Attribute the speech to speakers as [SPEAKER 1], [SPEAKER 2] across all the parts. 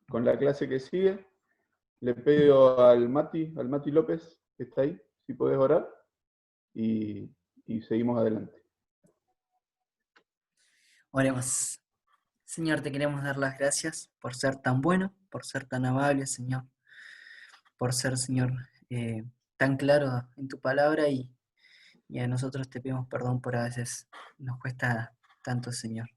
[SPEAKER 1] con la clase que sigue. Le pido al Mati López, que está ahí, si podés orar, y seguimos adelante.
[SPEAKER 2] Oremos. Señor, te queremos dar las gracias por ser tan bueno, por ser tan amable, Señor, por ser, Señor, tan claro en tu palabra y a nosotros te pedimos perdón por a veces nos cuesta tanto, Señor.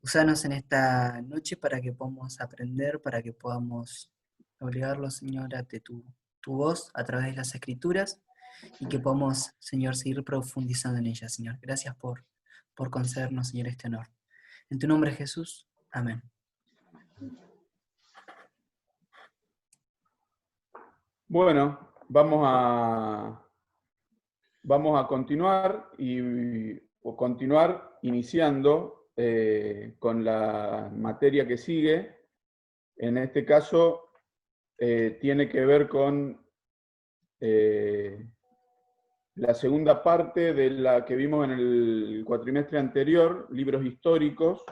[SPEAKER 2] Usanos en esta noche para que podamos aprender, para que podamos obligarlo, Señor, a tu voz a través de las Escrituras y que podamos, Señor, seguir profundizando en ellas, Señor. Gracias por concedernos, Señor, este honor. En tu nombre, Jesús. Amén.
[SPEAKER 1] Bueno, vamos a continuar iniciando con la materia que sigue. En este caso tiene que ver con la segunda parte de la que vimos en el cuatrimestre anterior, libros históricos.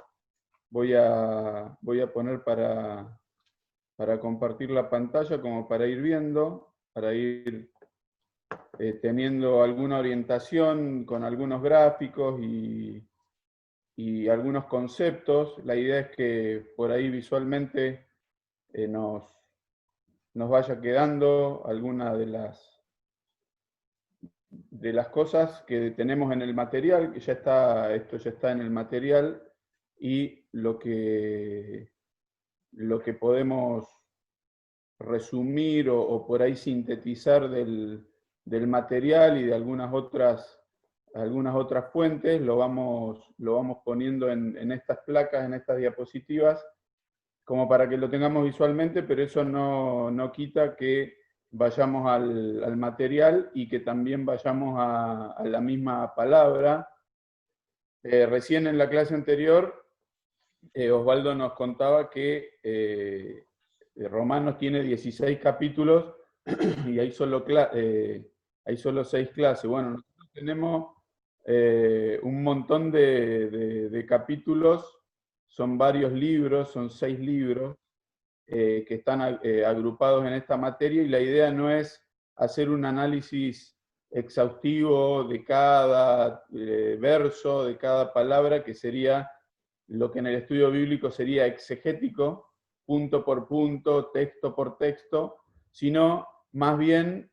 [SPEAKER 1] Voy a poner para compartir la pantalla como para ir viendo, para ir teniendo alguna orientación con algunos gráficos y algunos conceptos. La idea es que por ahí visualmente nos vaya quedando alguna de las cosas que tenemos en el material, que esto ya está en el material, y lo que podemos resumir o por ahí sintetizar del material y de algunas otras fuentes, lo vamos poniendo en estas placas, en estas diapositivas, como para que lo tengamos visualmente, pero eso no quita que vayamos al material y que también vayamos a la misma palabra. Recién en la clase anterior, Osvaldo nos contaba que Romanos tiene 16 capítulos y hay solo 6 clases. Bueno, nosotros tenemos un montón de capítulos, son varios libros, son 6 libros que están agrupados en esta materia, y la idea no es hacer un análisis exhaustivo de cada verso, de cada palabra, que sería lo que en el estudio bíblico sería exegético, punto por punto, texto por texto, sino más bien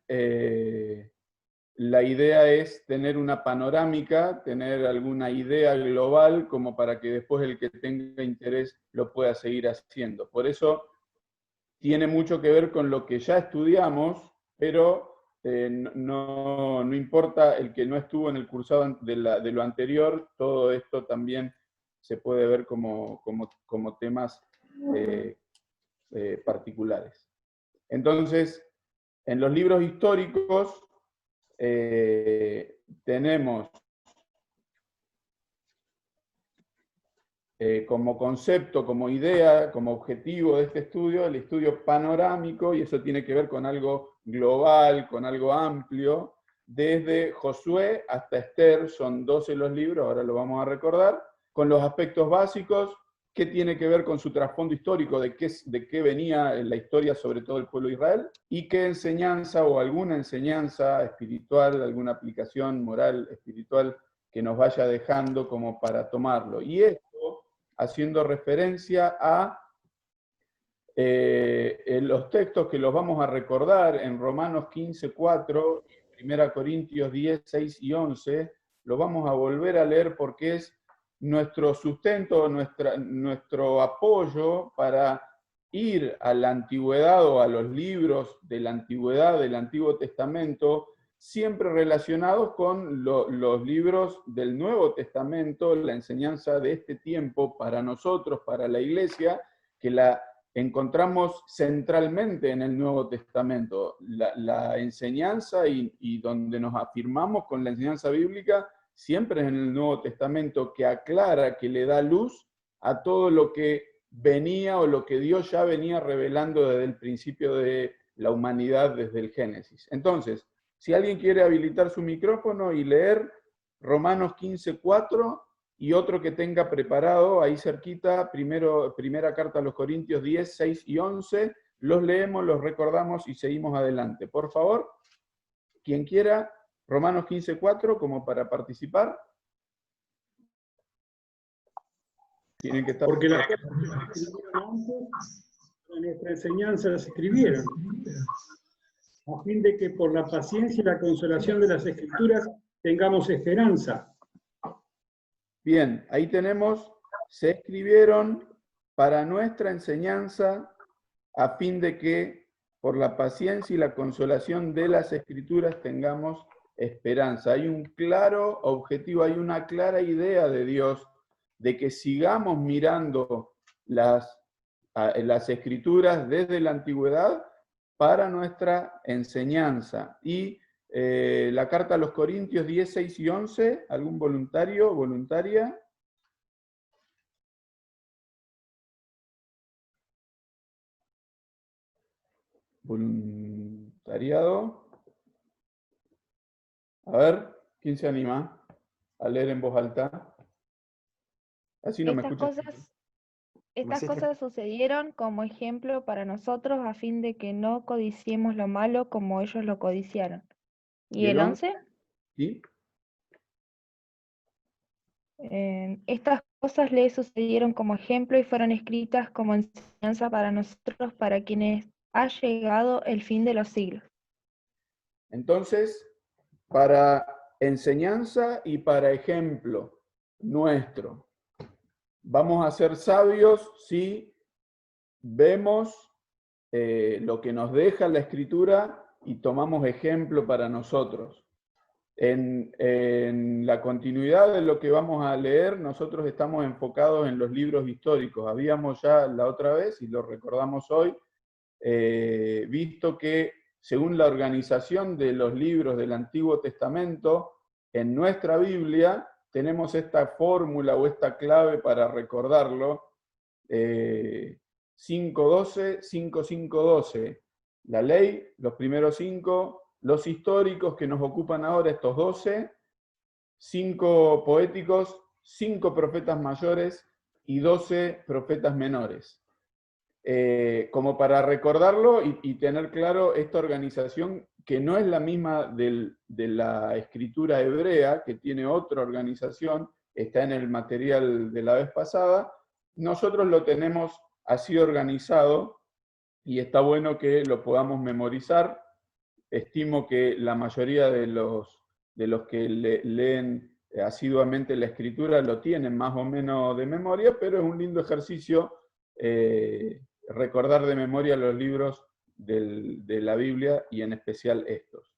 [SPEAKER 1] la idea es tener una panorámica, tener alguna idea global, como para que después el que tenga interés lo pueda seguir haciendo. Por eso tiene mucho que ver con lo que ya estudiamos, pero no importa el que no estuvo en el cursado de lo anterior, todo esto también se puede ver como temas particulares. Entonces, en los libros históricos tenemos como concepto, como idea, como objetivo de este estudio, el estudio panorámico, y eso tiene que ver con algo global, con algo amplio, desde Josué hasta Esther, son 12 los libros, ahora lo vamos a recordar, con los aspectos básicos, qué tiene que ver con su trasfondo histórico, de qué venía en la historia, sobre todo el pueblo de Israel, y qué enseñanza o alguna enseñanza espiritual, alguna aplicación moral espiritual que nos vaya dejando como para tomarlo. Y esto haciendo referencia a los textos que los vamos a recordar en Romanos 15:4, 1 Corintios 10, 6 y 11, lo vamos a volver a leer porque es nuestro sustento, nuestro apoyo para ir a la antigüedad o a los libros de la antigüedad, del Antiguo Testamento, siempre relacionados con los libros del Nuevo Testamento, la enseñanza de este tiempo para nosotros, para la Iglesia, que la encontramos centralmente en el Nuevo Testamento. La enseñanza y donde nos afirmamos con la enseñanza bíblica siempre es en el Nuevo Testamento, que aclara, que le da luz a todo lo que venía o lo que Dios ya venía revelando desde el principio de la humanidad, desde el Génesis. Entonces, si alguien quiere habilitar su micrófono y leer Romanos 15:4, y otro que tenga preparado ahí cerquita, primera carta a los Corintios 10, 6 y 11, los leemos, los recordamos y seguimos adelante. Por favor, quien quiera, Romanos 15, 4, como para participar. Tienen que estar...
[SPEAKER 3] Porque las cosas que se escribieron antes, para nuestra enseñanza las escribieron, a fin de que por la paciencia y la consolación de las Escrituras tengamos esperanza.
[SPEAKER 1] Bien, ahí tenemos, se escribieron para nuestra enseñanza, a fin de que por la paciencia y la consolación de las Escrituras tengamos esperanza. Hay un claro objetivo, hay una clara idea de Dios de que sigamos mirando las Escrituras desde la antigüedad para nuestra enseñanza. Y la carta a los Corintios 10, 6 y 11, ¿algún voluntario o voluntaria? Voluntariado. A ver, ¿quién se anima a leer en voz alta? Así no me escuchas.
[SPEAKER 4] Estas cosas sucedieron como ejemplo para nosotros a fin de que no codiciemos lo malo como ellos lo codiciaron. ¿Y el 11?
[SPEAKER 1] ¿Sí?
[SPEAKER 4] Estas cosas le sucedieron como ejemplo y fueron escritas como enseñanza para nosotros, para quienes ha llegado el fin de los siglos.
[SPEAKER 1] Entonces, para enseñanza y para ejemplo nuestro, vamos a ser sabios si vemos lo que nos deja la Escritura y tomamos ejemplo para nosotros. En la continuidad de lo que vamos a leer, nosotros estamos enfocados en los libros históricos. Habíamos ya la otra vez, y lo recordamos hoy, visto que según la organización de los libros del Antiguo Testamento, en nuestra Biblia tenemos esta fórmula o esta clave para recordarlo, 5.12, 5.5.12. La ley, los primeros 5, los históricos que nos ocupan ahora, estos 12, 5 poéticos, 5 profetas mayores y 12 profetas menores. Como para recordarlo y tener claro esta organización que no es la misma de la escritura hebrea, que tiene otra organización, está en el material de la vez pasada. Nosotros lo tenemos así organizado y está bueno que lo podamos memorizar. Estimo que la mayoría de los que leen asiduamente la escritura lo tienen más o menos de memoria, pero es un lindo ejercicio recordar de memoria los libros de la Biblia y en especial estos.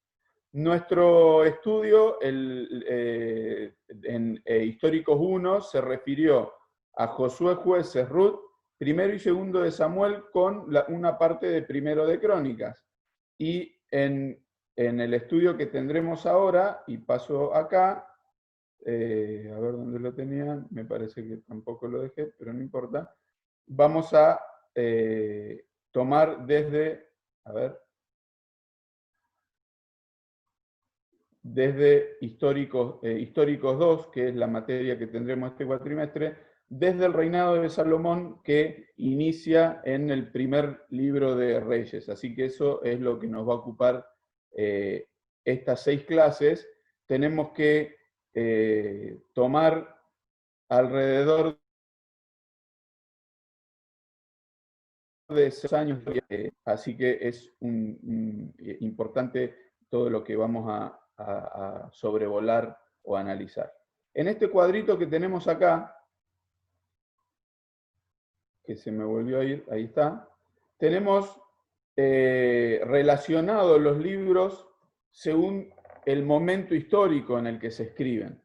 [SPEAKER 1] Nuestro estudio en Históricos 1 se refirió a Josué, Jueces, Ruth, primero y segundo de Samuel con una parte de primero de Crónicas. Y en el estudio que tendremos ahora, y paso acá, a ver dónde lo tenía, me parece que tampoco lo dejé, pero no importa, vamos a tomar desde Históricos 2, que es la materia que tendremos este cuatrimestre, desde el reinado de Salomón, que inicia en el primer libro de Reyes. Así que eso es lo que nos va a ocupar estas 6 clases. Tenemos que tomar alrededor de 6 años, así que es importante todo lo que vamos a sobrevolar o analizar. En este cuadrito que tenemos acá, que se me volvió a ir, ahí está, tenemos relacionados los libros según el momento histórico en el que se escriben.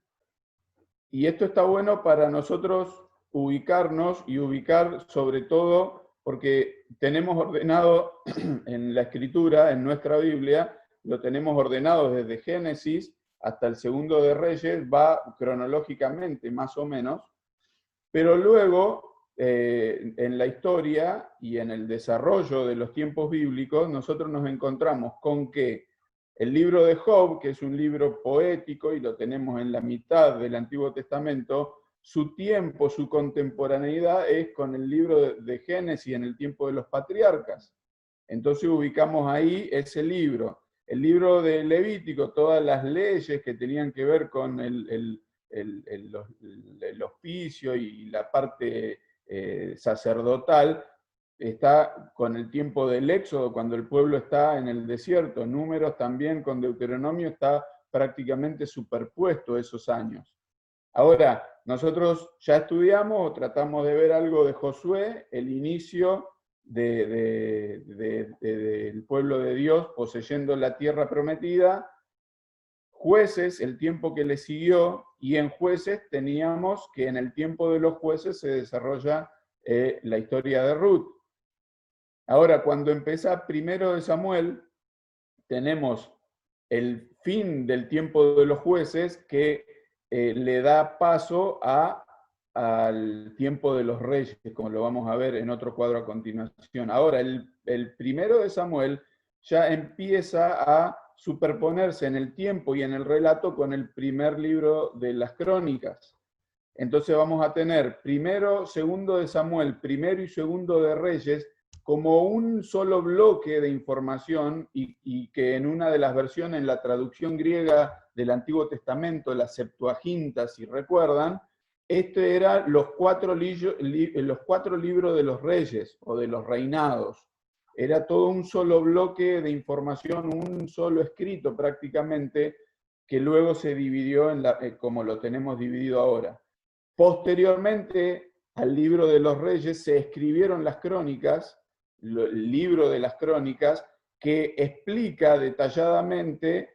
[SPEAKER 1] Y esto está bueno para nosotros ubicarnos y ubicar sobre todo porque tenemos ordenado en la escritura, en nuestra Biblia, lo tenemos ordenado desde Génesis hasta el segundo de Reyes, va cronológicamente más o menos, pero luego en la historia y en el desarrollo de los tiempos bíblicos, nosotros nos encontramos con que el libro de Job, que es un libro poético y lo tenemos en la mitad del Antiguo Testamento, su tiempo, su contemporaneidad es con el libro de Génesis en el tiempo de los patriarcas. Entonces ubicamos ahí ese libro. El libro de Levítico, todas las leyes que tenían que ver con el hospicio y la parte sacerdotal, está con el tiempo del Éxodo, cuando el pueblo está en el desierto. Números también con Deuteronomio está prácticamente superpuesto esos años. Ahora, nosotros ya estudiamos o tratamos de ver algo de Josué, el inicio del pueblo de Dios poseyendo la tierra prometida, Jueces, el tiempo que le siguió, y en Jueces teníamos que en el tiempo de los jueces se desarrolla la historia de Ruth. Ahora, cuando empieza primero de Samuel, tenemos el fin del tiempo de los jueces que le da paso al tiempo de los reyes, como lo vamos a ver en otro cuadro a continuación. Ahora, el primero de Samuel ya empieza a superponerse en el tiempo y en el relato con el primer libro de las crónicas. Entonces vamos a tener primero, segundo de Samuel, primero y segundo de Reyes, como un solo bloque de información y que en una de las versiones, en la traducción griega del Antiguo Testamento, la Septuaginta, si recuerdan, este era los cuatro libros de los reyes o de los reinados. Era todo un solo bloque de información, un solo escrito prácticamente, que luego se dividió como lo tenemos dividido ahora. Posteriormente al libro de los reyes se escribieron las crónicas, el libro de las crónicas, que explica detalladamente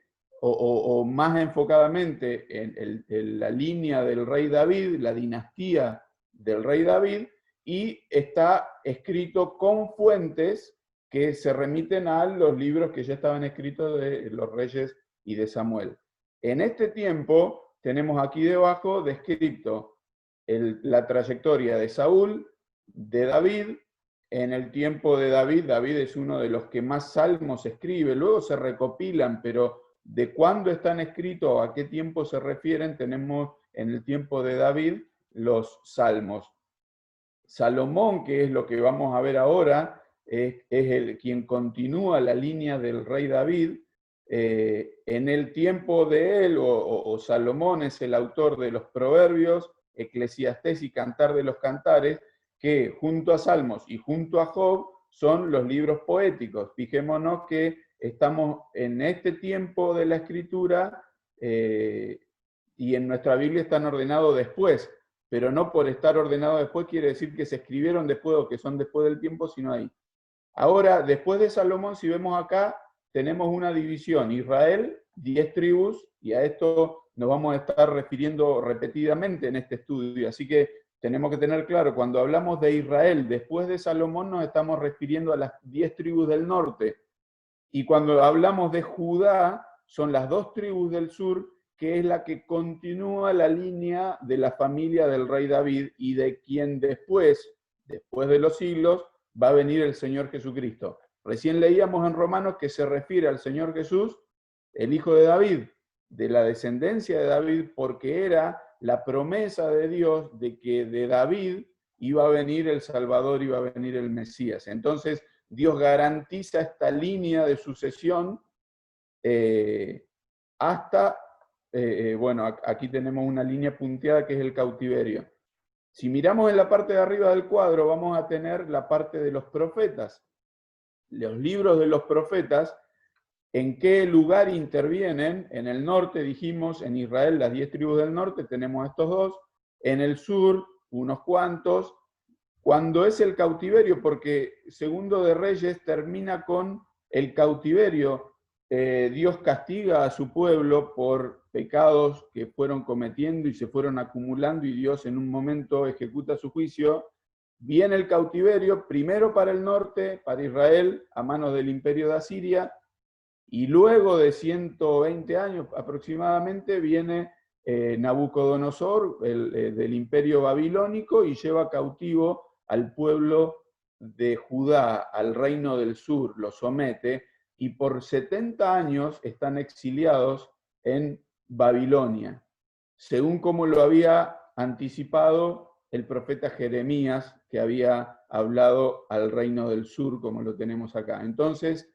[SPEAKER 1] o más enfocadamente en la línea del rey David, la dinastía del rey David, y está escrito con fuentes que se remiten a los libros que ya estaban escritos de los reyes y de Samuel. En este tiempo tenemos aquí debajo descrito la trayectoria de Saúl, de David. En el tiempo de David, David es uno de los que más salmos escribe, luego se recopilan, pero de cuándo están escritos o a qué tiempo se refieren, tenemos en el tiempo de David los salmos. Salomón, que es lo que vamos a ver ahora, es quien continúa la línea del rey David. En el tiempo de él, o Salomón es el autor de los Proverbios, Eclesiastés y Cantar de los Cantares, que junto a Salmos y junto a Job son los libros poéticos. Fijémonos que estamos en este tiempo de la escritura y en nuestra Biblia están ordenados después, pero no por estar ordenados después quiere decir que se escribieron después o que son después del tiempo, sino ahí. Ahora, después de Salomón, si vemos acá, tenemos una división. Israel, 10 tribus, y a esto nos vamos a estar refiriendo repetidamente en este estudio. Así que tenemos que tener claro, cuando hablamos de Israel, después de Salomón nos estamos refiriendo a las 10 tribus del norte. Y cuando hablamos de Judá, son las 2 tribus del sur, que es la que continúa la línea de la familia del rey David y de quien después de los siglos, va a venir el Señor Jesucristo. Recién leíamos en Romanos que se refiere al Señor Jesús, el hijo de David, de la descendencia de David, porque era la promesa de Dios de que de David iba a venir el Salvador, iba a venir el Mesías. Entonces, Dios garantiza esta línea de sucesión hasta, bueno, aquí tenemos una línea punteada que es el cautiverio. Si miramos en la parte de arriba del cuadro, vamos a tener la parte de los profetas. Los libros de los profetas, ¿en qué lugar intervienen? En el norte, dijimos, en Israel, las 10 tribus del norte, tenemos estos 2. En el sur, unos cuantos. Cuando es el cautiverio, porque Segundo de Reyes termina con el cautiverio, Dios castiga a su pueblo por pecados que fueron cometiendo y se fueron acumulando, y Dios en un momento ejecuta su juicio. Viene el cautiverio, primero para el norte, para Israel, a manos del imperio de Asiria, y luego de 120 años aproximadamente viene Nabucodonosor del imperio babilónico y lleva cautivo al pueblo de Judá, al reino del sur, lo somete, y por 70 años están exiliados en Babilonia. Según como lo había anticipado el profeta Jeremías, que había hablado al reino del sur, como lo tenemos acá. Entonces,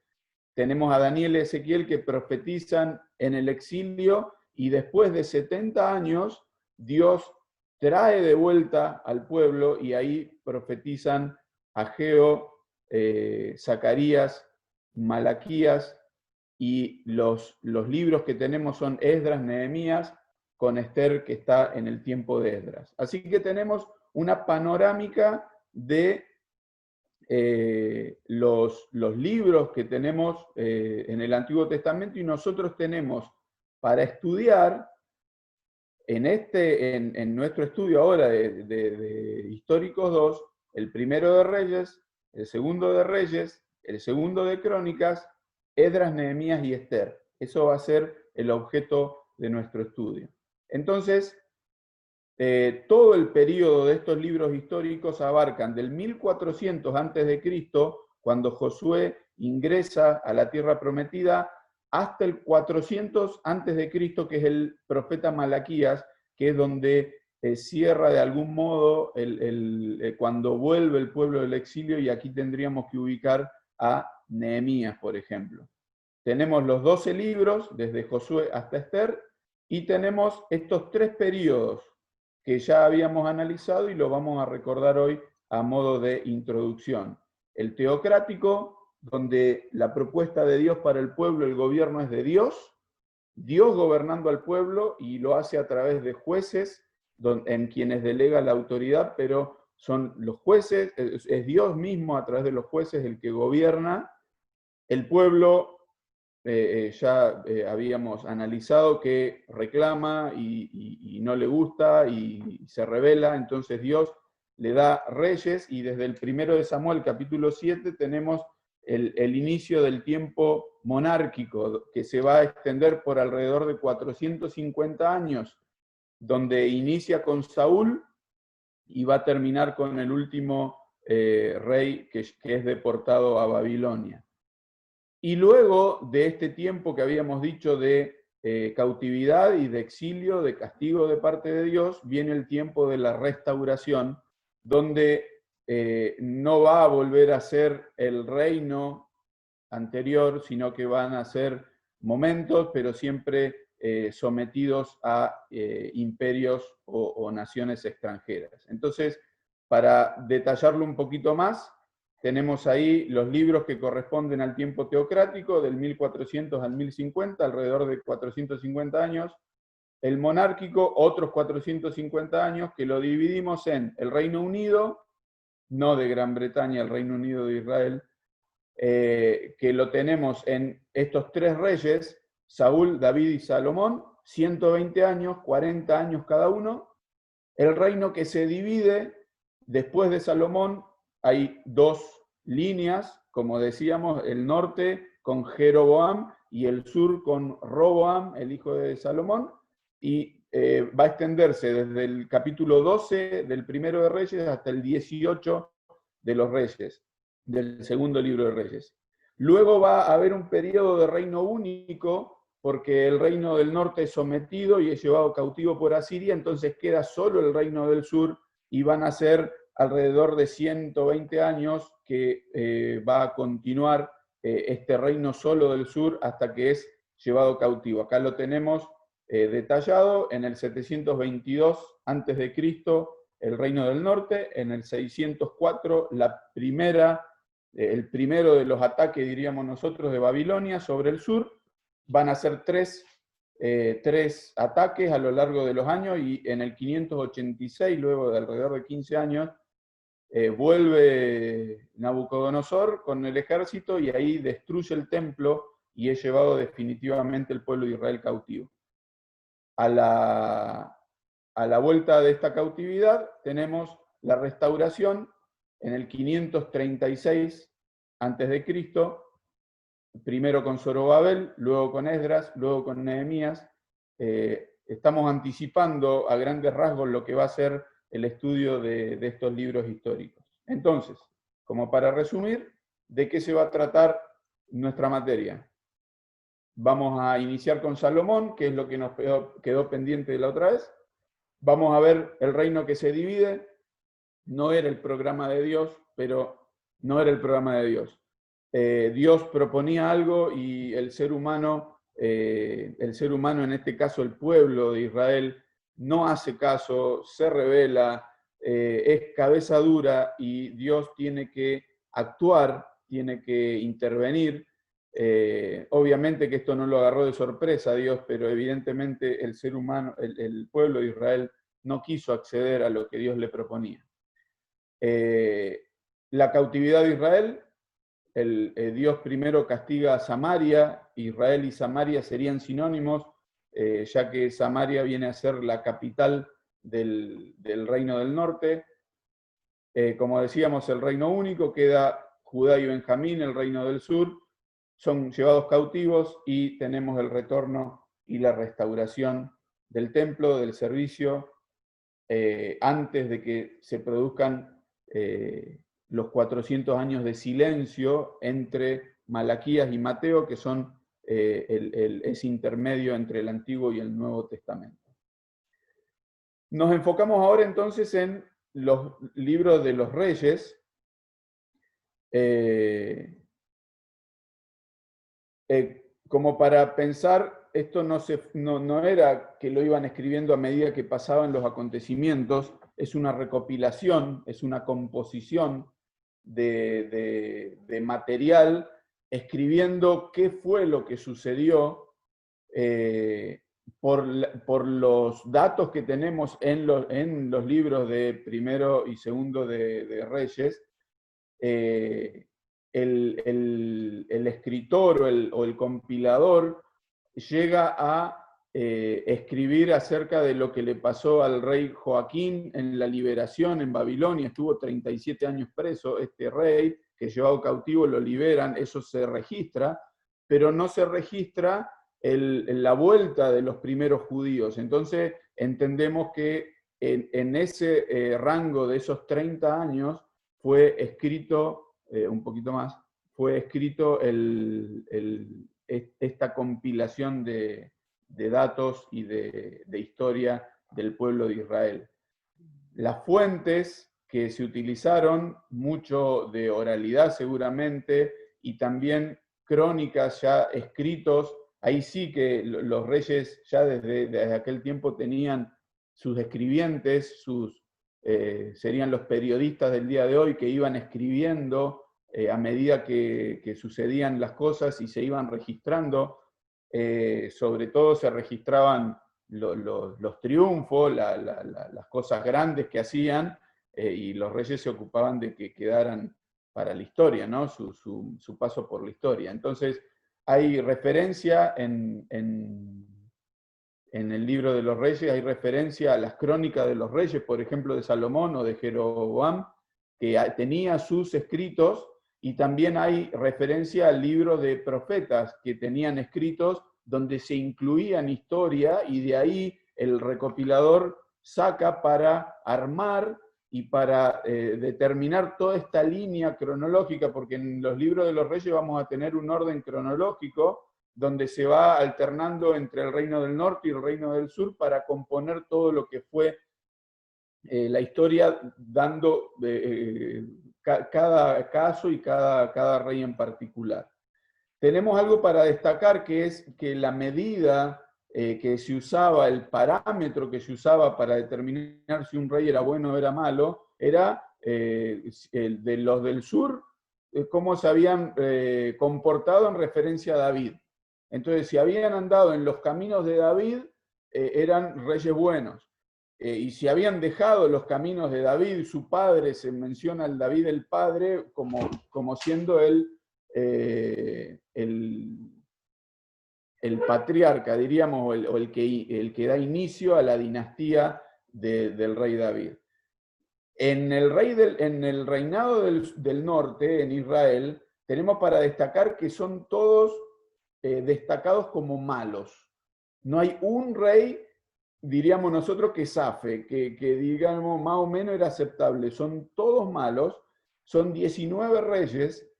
[SPEAKER 1] tenemos a Daniel y Ezequiel que profetizan en el exilio, y después de 70 años, Dios trae de vuelta al pueblo, y ahí profetizan Ageo, Zacarías, Malaquías, y los libros que tenemos son Esdras, Nehemías, con Esther, que está en el tiempo de Esdras. Así que tenemos una panorámica de los libros que tenemos en el Antiguo Testamento, y nosotros tenemos para estudiar en nuestro estudio ahora de Históricos 2, el primero de Reyes, el segundo de Reyes, el segundo de Crónicas, Esdras, Nehemías y Esther. Eso va a ser el objeto de nuestro estudio. Entonces, todo el periodo de estos libros históricos abarcan del 1400 a.C., cuando Josué ingresa a la tierra prometida, hasta el 400 a.C., que es el profeta Malaquías, que es donde cierra de algún modo cuando vuelve el pueblo del exilio, y aquí tendríamos que ubicar a Nehemías, por ejemplo. Tenemos los 12 libros, desde Josué hasta Esther, y tenemos estos 3 periodos que ya habíamos analizado y lo vamos a recordar hoy a modo de introducción. El teocrático, donde la propuesta de Dios para el pueblo, el gobierno es de Dios, Dios gobernando al pueblo, y lo hace a través de jueces, en quienes delega la autoridad, pero son los jueces, es Dios mismo a través de los jueces el que gobierna. El pueblo, ya habíamos analizado que reclama y no le gusta y se rebela, entonces Dios le da reyes, y desde el 1 de Samuel, capítulo 7, tenemos el inicio del tiempo monárquico, que se va a extender por alrededor de 450 años, donde inicia con Saúl y va a terminar con el último rey que es deportado a Babilonia. Y luego de este tiempo que habíamos dicho de cautividad y de exilio, de castigo de parte de Dios, viene el tiempo de la restauración, donde no va a volver a ser el reino anterior, sino que van a ser momentos, pero siempre sometidos a imperios o naciones extranjeras. Entonces, para detallarlo un poquito más, tenemos ahí los libros que corresponden al tiempo teocrático, del 1400 al 1050, alrededor de 450 años. El monárquico, otros 450 años, que lo dividimos en el Reino Unido, no de Gran Bretaña, el Reino Unido de Israel, que lo tenemos en estos 3 reyes, Saúl, David y Salomón, 120 años, 40 años cada uno. El reino que se divide después de Salomón, hay 2 líneas, como decíamos, el norte con Jeroboam y el sur con Roboam, el hijo de Salomón, y va a extenderse desde el capítulo 12 del primero de Reyes hasta el 18 de los Reyes, del segundo libro de Reyes. Luego va a haber un periodo de reino único, porque el reino del norte es sometido y es llevado cautivo por Asiria, entonces queda solo el reino del sur, y van a ser alrededor de 120 años que va a continuar este reino solo del sur hasta que es llevado cautivo. Acá lo tenemos detallado: en el 722 a.C., el reino del norte; en el 604, el primero de los ataques, diríamos nosotros, de Babilonia sobre el sur. Van a ser 3 ataques a lo largo de los años, y en el 586, luego de alrededor de 15 años, vuelve Nabucodonosor con el ejército, y ahí destruye el templo y es llevado definitivamente el pueblo de Israel cautivo. A la vuelta de esta cautividad tenemos la restauración en el 536 a.C., primero con Zorobabel, luego con Esdras, luego con Nehemías. Estamos anticipando a grandes rasgos lo que va a ser el estudio de estos libros históricos. Entonces, como para resumir, ¿de qué se va a tratar nuestra materia? Vamos a iniciar con Salomón, que es lo que nos quedó pendiente de la otra vez. vamos a ver el reino que se divide. No era el programa de Dios, pero no era el programa de Dios. Dios proponía algo y el ser humano, en este caso el pueblo de Israel, no hace caso, se rebela, es cabeza dura y Dios tiene que actuar, tiene que intervenir. Obviamente que esto no lo agarró de sorpresa a Dios, pero evidentemente el ser humano, el pueblo de Israel no quiso acceder a lo que Dios le proponía. La cautividad de Israel, Dios primero castiga a Samaria. Israel y Samaria serían sinónimos, ya que Samaria viene a ser la capital del reino del norte. Como decíamos, el reino único, queda Judá y Benjamín, el reino del sur, son llevados cautivos y tenemos el retorno y la restauración del templo, del servicio, antes de que se produzcan los 400 años de silencio entre Malaquías y Mateo, que son ese intermedio entre el Antiguo y el Nuevo Testamento. Nos enfocamos ahora entonces en los libros de los reyes. Como para pensar, esto no era que lo iban escribiendo a medida que pasaban los acontecimientos, es una recopilación, es una composición de material, escribiendo qué fue lo que sucedió por los datos que tenemos en los libros de primero y segundo de Reyes. El escritor o el compilador llega a escribir acerca de lo que le pasó al rey Joaquín en la liberación en Babilonia. Estuvo 37 años preso este rey, que llevado cautivo lo liberan, eso se registra, pero no se registra la vuelta de los primeros judíos. Entonces entendemos que en ese rango de esos 30 años fue escrito, un poquito más, fue escrito esta compilación de datos y de historia del pueblo de Israel. Las fuentes que se utilizaron, mucho de oralidad seguramente, y también crónicas ya escritos, ahí sí que los reyes ya desde aquel tiempo tenían sus escribientes, serían los periodistas del día de hoy que iban escribiendo a medida que sucedían las cosas y se iban registrando. Sobre todo se registraban los triunfos, las cosas grandes que hacían, y los reyes se ocupaban de que quedaran para la historia, ¿no? Su paso por la historia. Entonces, hay referencia en el libro de los reyes, hay referencia a las crónicas de los reyes, por ejemplo, de Salomón o de Jeroboam, que tenía sus escritos, y también hay referencia al libro de profetas que tenían escritos donde se incluían historia, y de ahí el recopilador saca para armar y para determinar toda esta línea cronológica, porque en los libros de los reyes vamos a tener un orden cronológico donde se va alternando entre el reino del norte y el reino del sur para componer todo lo que fue la historia, dando cada caso y cada rey en particular. Tenemos algo para destacar, que es que la medida que se usaba, el parámetro que se usaba para determinar si un rey era bueno o era malo, era el de los del sur, cómo se habían comportado en referencia a David. Entonces, si habían andado en los caminos de David, eran reyes buenos. Y si habían dejado los caminos de David, su padre, se menciona al David el padre como siendo el patriarca, diríamos, o el que da inicio a la dinastía del rey David. En el reinado del norte, en Israel, tenemos para destacar que son todos destacados como malos. No hay un rey, diríamos nosotros, que zafe, que digamos más o menos era aceptable. Son todos malos. Son 19 reyes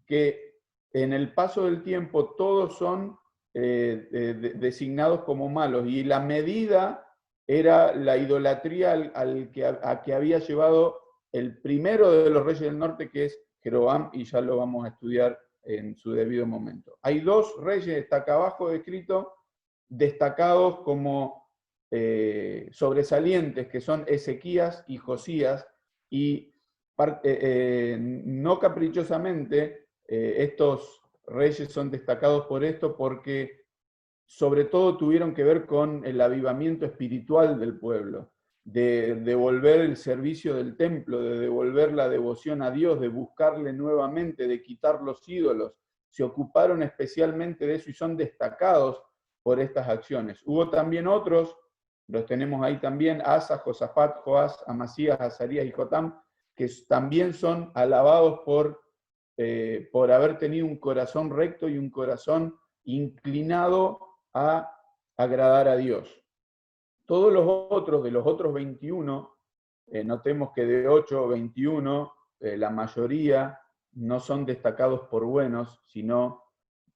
[SPEAKER 1] que en el paso del tiempo todos son designados como malos. Y la medida era la idolatría a que había llevado el primero de los reyes del norte, que es Jeroboam, y ya lo vamos a estudiar en su debido momento. Hay dos reyes, está acá abajo descrito, destacados como sobresalientes, que son Ezequías y Josías, y no caprichosamente estos reyes son destacados por esto, porque sobre todo tuvieron que ver con el avivamiento espiritual del pueblo, de devolver el servicio del templo, de devolver la devoción a Dios, de buscarle nuevamente, de quitar los ídolos. Se ocuparon especialmente de eso y son destacados por estas acciones. Hubo también otros, los tenemos ahí también, Asa, Josafat, Joás, Amasías, Azarías y Jotam, que también son alabados por haber tenido un corazón recto y un corazón inclinado a agradar a Dios. Todos los otros, de los otros 21, notemos que de 8 o 21, la mayoría no son destacados por buenos, sino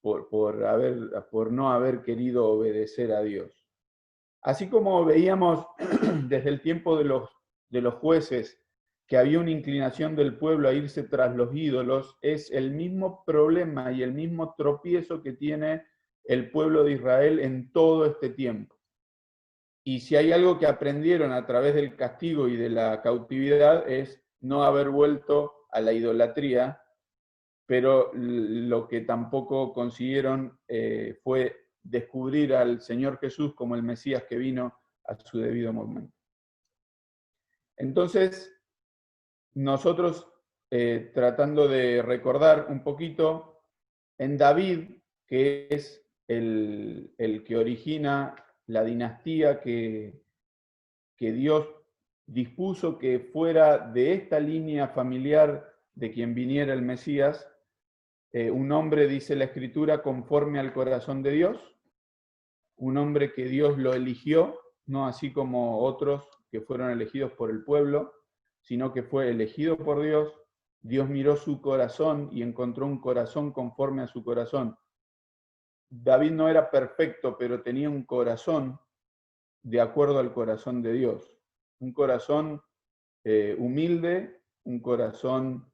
[SPEAKER 1] por no haber querido obedecer a Dios. Así como veíamos desde el tiempo de los jueces que había una inclinación del pueblo a irse tras los ídolos, es el mismo problema y el mismo tropiezo que tiene el pueblo de Israel en todo este tiempo. Y si hay algo que aprendieron a través del castigo y de la cautividad es no haber vuelto a la idolatría, pero lo que tampoco consiguieron fue descubrir al Señor Jesús como el Mesías que vino a su debido momento. Entonces, nosotros tratando de recordar un poquito, en David, que es el que origina la dinastía que Dios dispuso que fuera de esta línea familiar de quien viniera el Mesías, un hombre, dice la Escritura, conforme al corazón de Dios, un hombre que Dios lo eligió, no así como otros que fueron elegidos por el pueblo, sino que fue elegido por Dios. Dios miró su corazón y encontró un corazón conforme a su corazón. David no era perfecto, pero tenía un corazón de acuerdo al corazón de Dios. Un corazón humilde, un corazón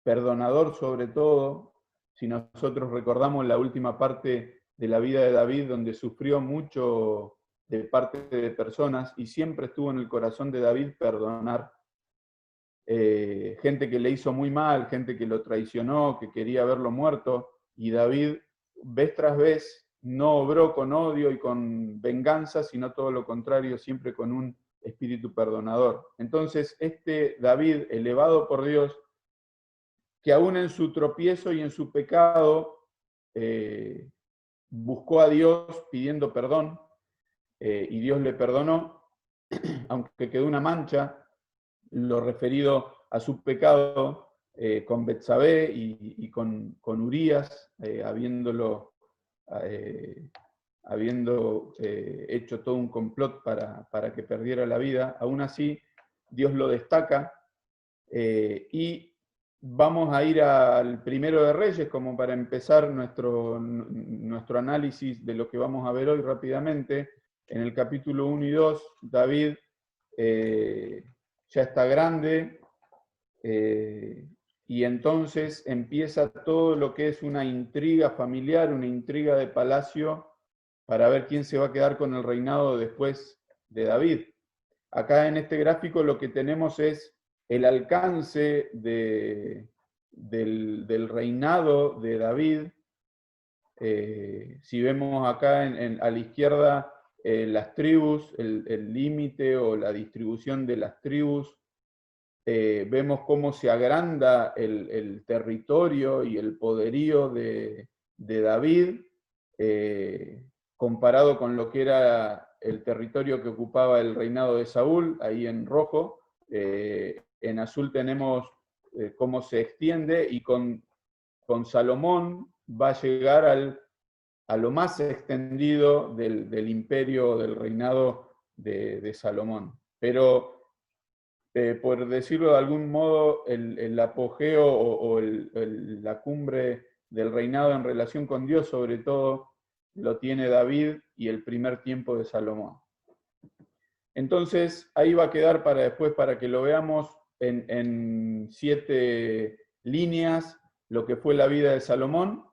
[SPEAKER 1] perdonador sobre todo. Si nosotros recordamos la última parte de la vida de David, donde sufrió mucho de parte de personas y siempre estuvo en el corazón de David perdonar. Gente que le hizo muy mal, gente que lo traicionó, que quería verlo muerto, y David, vez tras vez, no obró con odio y con venganza, sino todo lo contrario, siempre con un espíritu perdonador. Entonces, este David, elevado por Dios, que aún en su tropiezo y en su pecado, buscó a Dios pidiendo perdón, y Dios le perdonó, aunque quedó una mancha, lo referido a su pecado con Betsabé y con Urías, habiendo hecho todo un complot para que perdiera la vida. Aún así, Dios lo destaca, y vamos a ir al Primero de Reyes como para empezar nuestro análisis de lo que vamos a ver hoy rápidamente. En el capítulo 1 y 2, David ya está grande, y entonces empieza todo lo que es una intriga familiar, una intriga de palacio, para ver quién se va a quedar con el reinado después de David. Acá en este gráfico lo que tenemos es el alcance del reinado de David. Si vemos acá a la izquierda las tribus, el límite o la distribución de las tribus, vemos cómo se agranda el territorio y el poderío de David, comparado con lo que era el territorio que ocupaba el reinado de Saúl, ahí en rojo. En azul tenemos cómo se extiende, y con Salomón va a llegar a lo más extendido del imperio, del reinado de Salomón. Pero por decirlo de algún modo, el apogeo o la cumbre del reinado en relación con Dios, sobre todo, lo tiene David y el primer tiempo de Salomón. Entonces, ahí va a quedar para después, para que lo veamos en 7 líneas, lo que fue la vida de Salomón,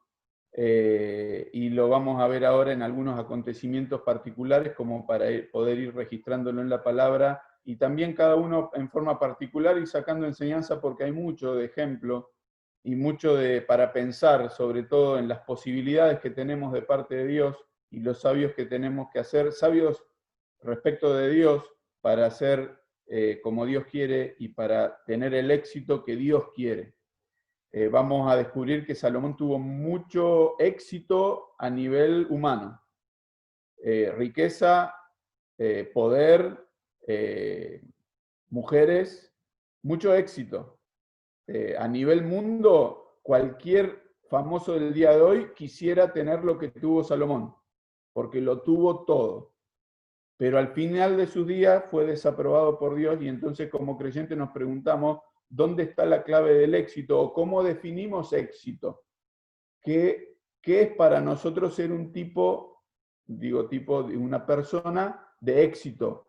[SPEAKER 1] y lo vamos a ver ahora en algunos acontecimientos particulares, como para poder ir registrándolo en la palabra, y también cada uno en forma particular y sacando enseñanza, porque hay mucho de ejemplo y mucho para pensar, sobre todo en las posibilidades que tenemos de parte de Dios y los sabios que tenemos que hacer, sabios respecto de Dios, para hacer como Dios quiere y para tener el éxito que Dios quiere. Vamos a descubrir que Salomón tuvo mucho éxito a nivel humano. Riqueza, poder, mujeres, mucho éxito. A nivel mundo, cualquier famoso del día de hoy quisiera tener lo que tuvo Salomón, porque lo tuvo todo. Pero al final de sus días fue desaprobado por Dios, y entonces como creyentes nos preguntamos, ¿dónde está la clave del éxito? ¿O cómo definimos éxito? ¿Qué es para nosotros ser un tipo de una persona de éxito?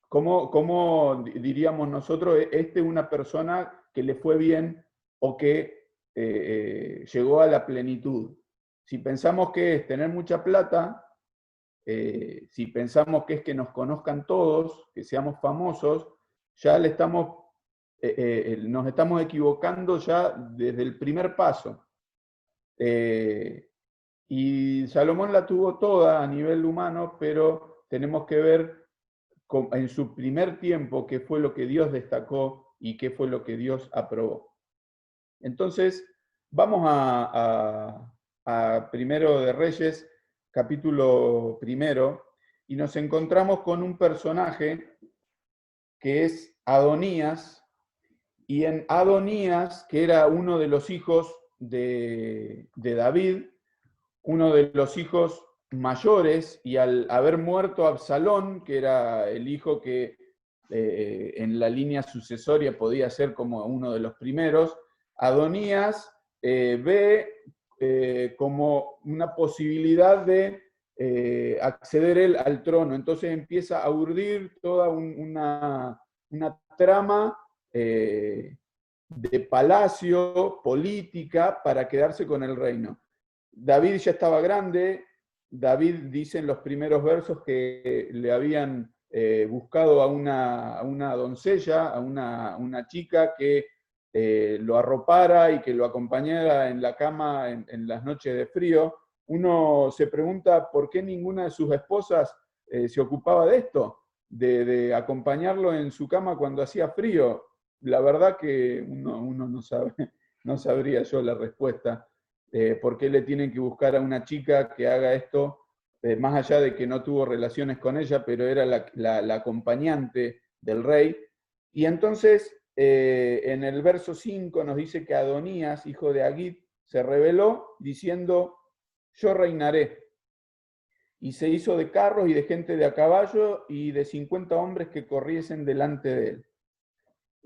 [SPEAKER 1] ¿Cómo diríamos nosotros, este es una persona que le fue bien o que llegó a la plenitud? Si pensamos que es tener mucha plata, si pensamos que es que nos conozcan todos, que seamos famosos, ya nos estamos equivocando ya desde el primer paso. Y Salomón la tuvo toda a nivel humano, pero tenemos que ver en su primer tiempo qué fue lo que Dios destacó y qué fue lo que Dios aprobó. Entonces, vamos a Primero de Reyes, capítulo 1, y nos encontramos con un personaje que es Adonías, y en Adonías, que era uno de los hijos de David, uno de los hijos mayores, y al haber muerto Absalón, que era el hijo que en la línea sucesoria podía ser como uno de los primeros, Adonías ve como una posibilidad de acceder él al trono. Entonces empieza a urdir toda una trama de palacio, política, para quedarse con el reino. David ya estaba grande. David dice en los primeros versos que le habían buscado a una doncella, a una chica que lo arropara y que lo acompañara en la cama en las noches de frío. Uno se pregunta por qué ninguna de sus esposas se ocupaba de esto, de acompañarlo en su cama cuando hacía frío. La verdad que uno no sabe, no sabría yo la respuesta. ¿Por qué le tienen que buscar a una chica que haga esto? Más allá de que no tuvo relaciones con ella, pero era la acompañante del rey. Y entonces, en el verso 5 nos dice que Adonías, hijo de Agit, se rebeló diciendo, yo reinaré. Y se hizo de carros y de gente de a caballo y de 50 hombres que corriesen delante de él.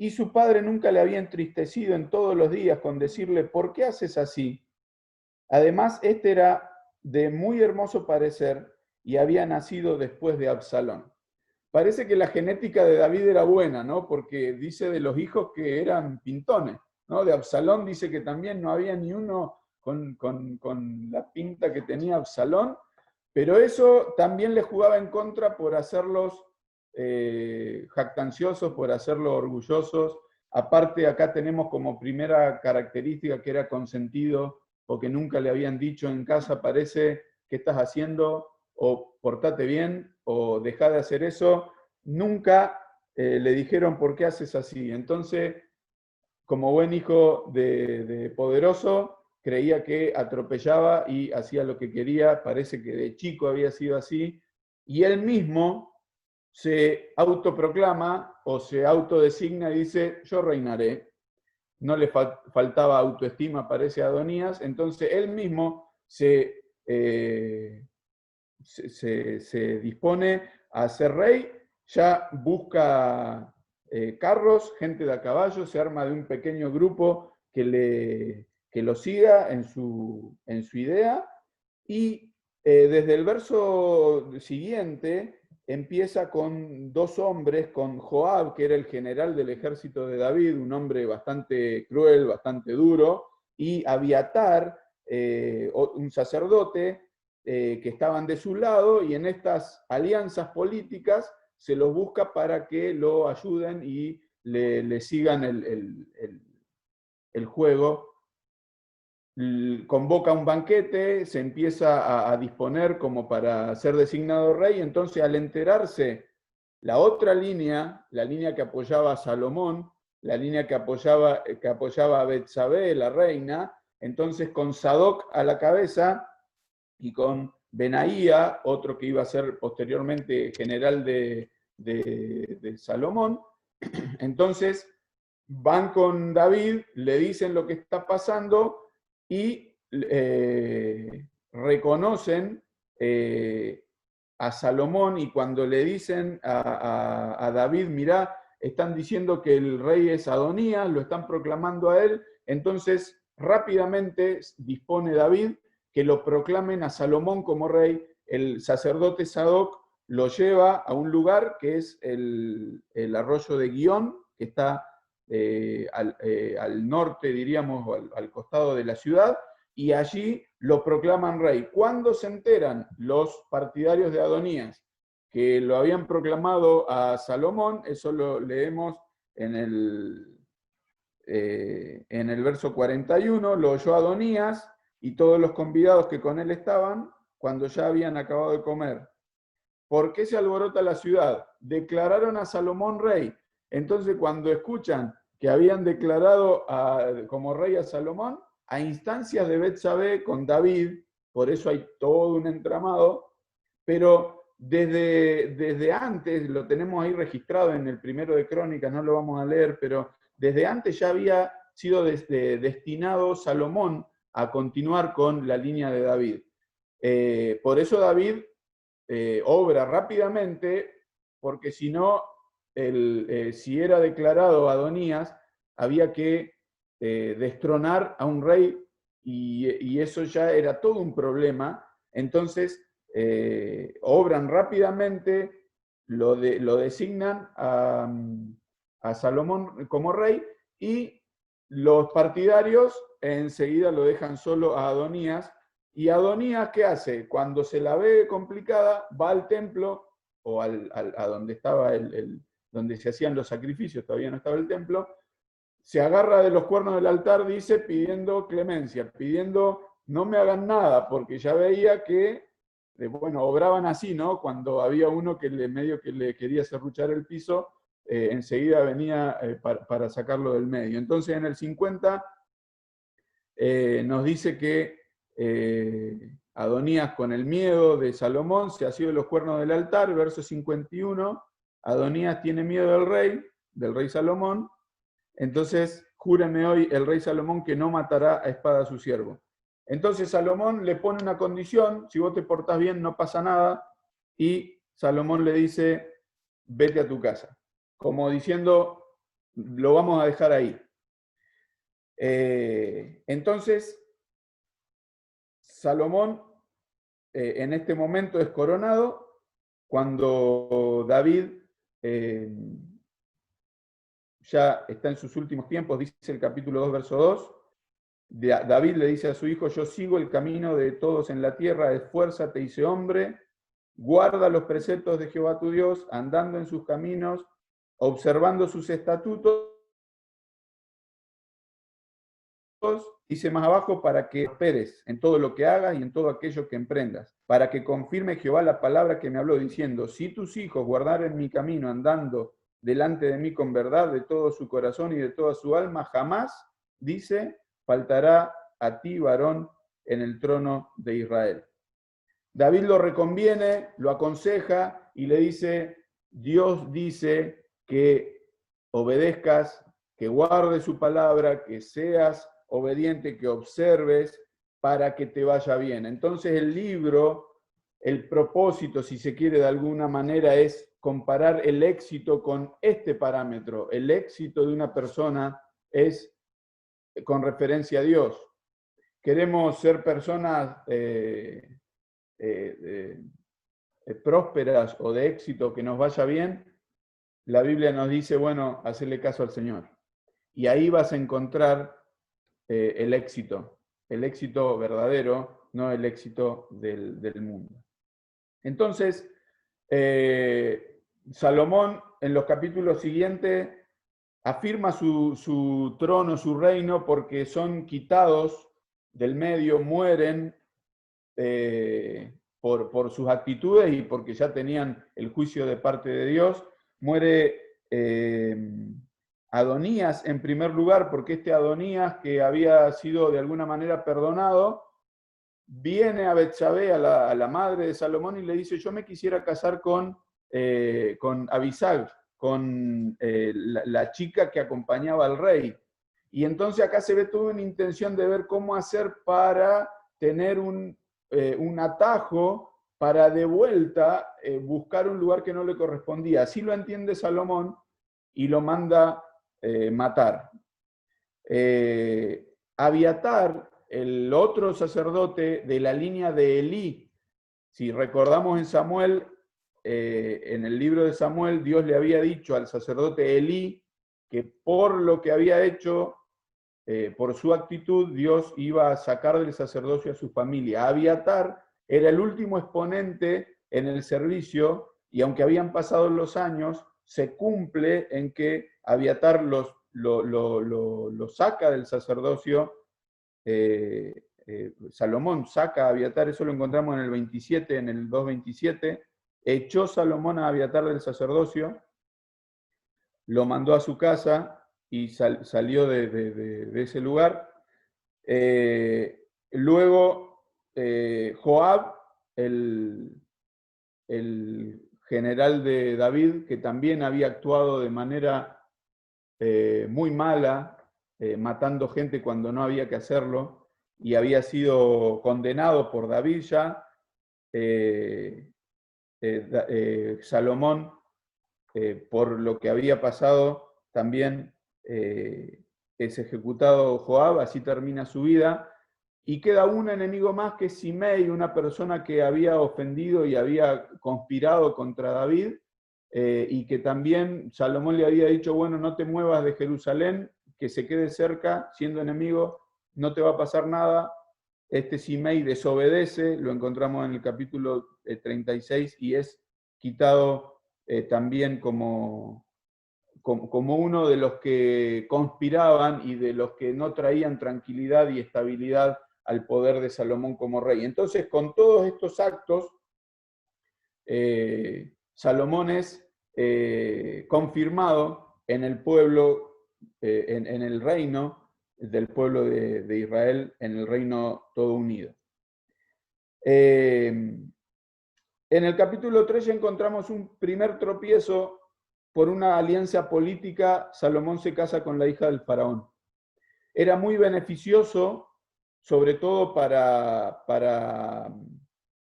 [SPEAKER 1] Y su padre nunca le había entristecido en todos los días con decirle, ¿por qué haces así? Además, este era de muy hermoso parecer y había nacido después de Absalón. Parece que la genética de David era buena, ¿no? Porque dice de los hijos que eran pintones, ¿no? De Absalón dice que también no había ni uno con la pinta que tenía Absalón, pero eso también le jugaba en contra por hacerlos jactanciosos, por hacerlos orgullosos. Aparte, acá tenemos como primera característica que era consentido, o que nunca le habían dicho en casa, parece, ¿qué estás haciendo? O portate bien, o deja de hacer eso. Nunca le dijeron por qué haces así. Entonces, como buen hijo de poderoso, creía que atropellaba y hacía lo que quería. Parece que de chico había sido así. Y él mismo se autoproclama o se autodesigna y dice, yo reinaré. No le faltaba autoestima, parece, a Adonías. Entonces él mismo se dispone a ser rey, ya busca carros, gente de a caballo, se arma de un pequeño grupo que lo siga en su idea, y desde el verso siguiente empieza con 2 hombres, con Joab, que era el general del ejército de David, un hombre bastante cruel, bastante duro, y Abiatar, un sacerdote, que estaban de su lado, y en estas alianzas políticas se los busca para que lo ayuden y le sigan el juego. Convoca un banquete, se empieza a disponer como para ser designado rey. Entonces, al enterarse la otra línea, la línea que apoyaba a Salomón, la línea que apoyaba a Betsabé, la reina, entonces con Sadoc a la cabeza y con Benaía, otro que iba a ser posteriormente general de Salomón, entonces van con David, le dicen lo que está pasando y reconocen a Salomón, y cuando le dicen a David, mirá, están diciendo que el rey es Adonías, lo están proclamando a él, entonces rápidamente dispone David que lo proclamen a Salomón como rey. El sacerdote Sadoc lo lleva a un lugar que es el arroyo de Guión, que está al norte, diríamos, o al costado de la ciudad, y allí lo proclaman rey. Cuando se enteran los partidarios de Adonías que lo habían proclamado a Salomón, eso lo leemos en el verso 41, lo oyó Adonías y todos los convidados que con él estaban, cuando ya habían acabado de comer. ¿Por qué se alborota la ciudad? Declararon a Salomón rey. Entonces, cuando escuchan que habían declarado como rey a Salomón, a instancias de Betsabé con David, por eso hay todo un entramado, pero desde antes, lo tenemos ahí registrado en el primero de Crónicas, no lo vamos a leer, pero desde antes ya había sido destinado Salomón a continuar con la línea de David. Por eso David obra rápidamente, porque si no, si era declarado Adonías, había que destronar a un rey, y eso ya era todo un problema. Entonces, obran rápidamente, lo designan a Salomón como rey, y los partidarios enseguida lo dejan solo a Adonías. ¿Y Adonías qué hace? Cuando se la ve complicada, va al templo, o a donde estaba donde se hacían los sacrificios, todavía no estaba el templo, se agarra de los cuernos del altar, dice, pidiendo clemencia, pidiendo no me hagan nada, porque ya veía que, bueno, obraban así, ¿no? Cuando había uno que medio que le quería serruchar el piso, enseguida venía para sacarlo del medio. Entonces, en el 50 nos dice que Adonías, con el miedo de Salomón, se asió de los cuernos del altar, verso 51, Adonías tiene miedo del rey Salomón, entonces júreme hoy el rey Salomón que no matará a espada a su siervo. Entonces Salomón le pone una condición: si vos te portás bien no pasa nada, y Salomón le dice, vete a tu casa, como diciendo, lo vamos a dejar ahí. Entonces, Salomón en este momento es coronado cuando David ya está en sus últimos tiempos, dice el capítulo 2, verso 2. David le dice a su hijo, yo sigo el camino de todos en la tierra, esfuérzate y sé hombre, guarda los preceptos de Jehová tu Dios, andando en sus caminos, observando sus estatutos, dice más abajo, para que prosperes en todo lo que hagas y en todo aquello que emprendas, para que confirme Jehová la palabra que me habló, diciendo, si tus hijos guardaren mi camino andando delante de mí con verdad de todo su corazón y de toda su alma, jamás, dice, faltará a ti varón en el trono de Israel. David lo reconviene, lo aconseja y le dice, Dios dice que obedezcas, que guardes su palabra, que seas obediente, que observes para que te vaya bien. Entonces el libro, el propósito, si se quiere de alguna manera, es comparar el éxito con este parámetro. El éxito de una persona es con referencia a Dios. Queremos ser personas prósperas o de éxito, que nos vaya bien, la Biblia nos dice, bueno, hacerle caso al Señor. Y ahí vas a encontrar el éxito verdadero, no el éxito del mundo. Entonces, Salomón en los capítulos siguientes afirma su trono, su reino, porque son quitados del medio, mueren por sus actitudes y porque ya tenían el juicio de parte de Dios. Muere Adonías en primer lugar, porque este Adonías, que había sido de alguna manera perdonado, viene a Betsabé, a la madre de Salomón, y le dice, yo me quisiera casar con Abisag, con la chica que acompañaba al rey. Y entonces acá se ve toda una intención de ver cómo hacer para tener un atajo, para de vuelta buscar un lugar que no le correspondía. Así lo entiende Salomón y lo manda matar. Abiatar, el otro sacerdote de la línea de Elí, si recordamos en Samuel, en el libro de Samuel, Dios le había dicho al sacerdote Elí que por lo que había hecho, por su actitud, Dios iba a sacar del sacerdocio a su familia. Abiatar era el último exponente en el servicio, y aunque habían pasado los años, se cumple en que Abiatar lo saca del sacerdocio. Salomón saca a Abiatar, eso lo encontramos en el 27, en el 2:27, echó Salomón a Abiatar del sacerdocio, lo mandó a su casa y salió de ese lugar. Luego, Joab, el general de David, que también había actuado de manera muy mala, matando gente cuando no había que hacerlo, y había sido condenado por David ya. Salomón, por lo que había pasado, también es ejecutado Joab, así termina su vida, y queda un enemigo más, que es Simei, una persona que había ofendido y había conspirado contra David, y que también Salomón le había dicho, bueno, no te muevas de Jerusalén, que se quede cerca, siendo enemigo, no te va a pasar nada. Este Simei desobedece, lo encontramos en el capítulo 36, y es quitado también como uno de los que conspiraban y de los que no traían tranquilidad y estabilidad al poder de Salomón como rey. Entonces, con todos estos actos, Salomón es confirmado en el pueblo, en el reino del pueblo de Israel, en el reino todo unido. En el capítulo 3 ya encontramos un primer tropiezo. Por una alianza política, Salomón se casa con la hija del faraón. Era muy beneficioso, sobre todo para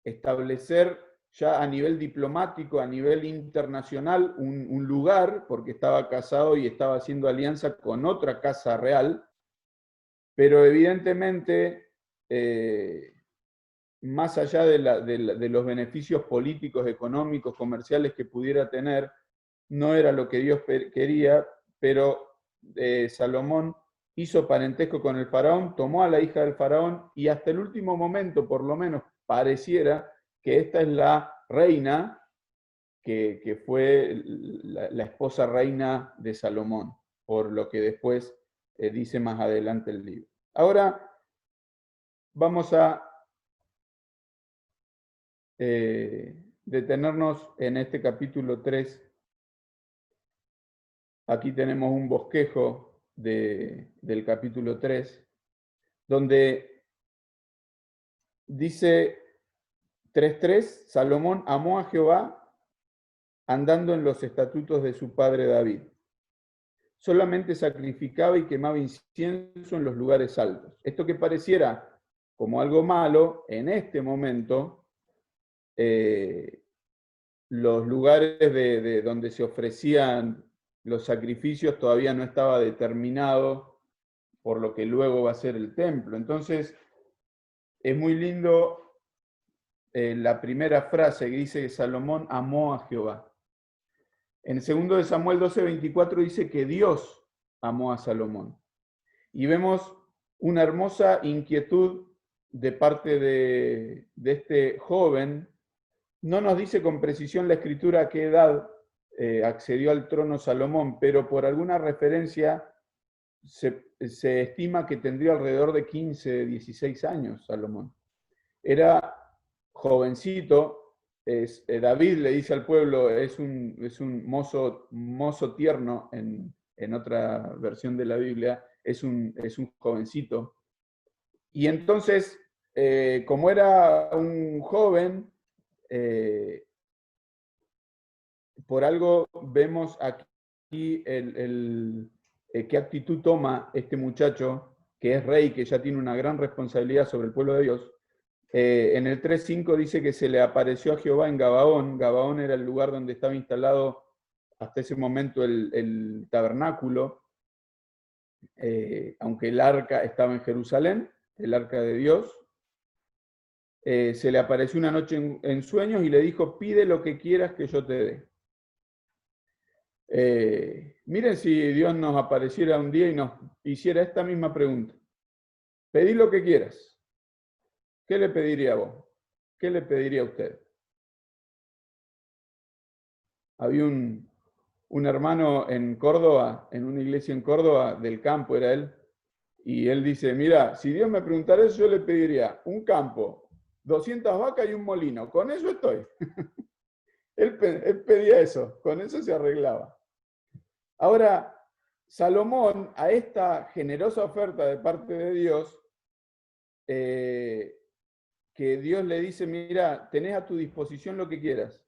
[SPEAKER 1] establecer ya a nivel diplomático, a nivel internacional, un lugar, porque estaba casado y estaba haciendo alianza con otra casa real, pero evidentemente, más allá de los beneficios políticos, económicos, comerciales que pudiera tener, no era lo que Dios quería, pero Salomón hizo parentesco con el faraón, tomó a la hija del faraón, y hasta el último momento, por lo menos, pareciera que esta es la reina que fue la esposa reina de Salomón, por lo que después dice más adelante el libro. Ahora vamos a detenernos en este capítulo 3. Aquí tenemos un bosquejo del capítulo 3, donde dice 3:3, Salomón amó a Jehová andando en los estatutos de su padre David. Solamente sacrificaba y quemaba incienso en los lugares altos. Esto que pareciera como algo malo, en este momento, los lugares de donde se ofrecían los sacrificios todavía no estaba determinado por lo que luego va a ser el templo. Entonces, es muy lindo la primera frase que dice que Salomón amó a Jehová. En 2 de Samuel 12:24 dice que Dios amó a Salomón. Y vemos una hermosa inquietud de parte de este joven. No nos dice con precisión la Escritura a qué edad accedió al trono Salomón, pero por alguna referencia se estima que tendría alrededor de 15, 16 años Salomón. Era jovencito. David le dice al pueblo, es un mozo tierno, en otra versión de la Biblia, es un jovencito. Y entonces, como era un joven, por algo vemos aquí qué actitud toma este muchacho, que es rey, que ya tiene una gran responsabilidad sobre el pueblo de Dios. En el 3:5 dice que se le apareció a Jehová en Gabaón. Gabaón era el lugar donde estaba instalado hasta ese momento el tabernáculo, aunque el arca estaba en Jerusalén, el arca de Dios. Se le apareció una noche en sueños y le dijo, pide lo que quieras que yo te dé. Miren si Dios nos apareciera un día y nos hiciera esta misma pregunta. Pedí lo que quieras. ¿Qué le pediría a vos? ¿Qué le pediría a usted? Había un hermano en Córdoba, en una iglesia en Córdoba, del campo era él, y él dice, mira, si Dios me preguntara eso, yo le pediría un campo, 200 vacas y un molino, con eso estoy. Él pedía eso, con eso se arreglaba. Ahora, Salomón, a esta generosa oferta de parte de Dios, que Dios le dice, mira, tenés a tu disposición lo que quieras.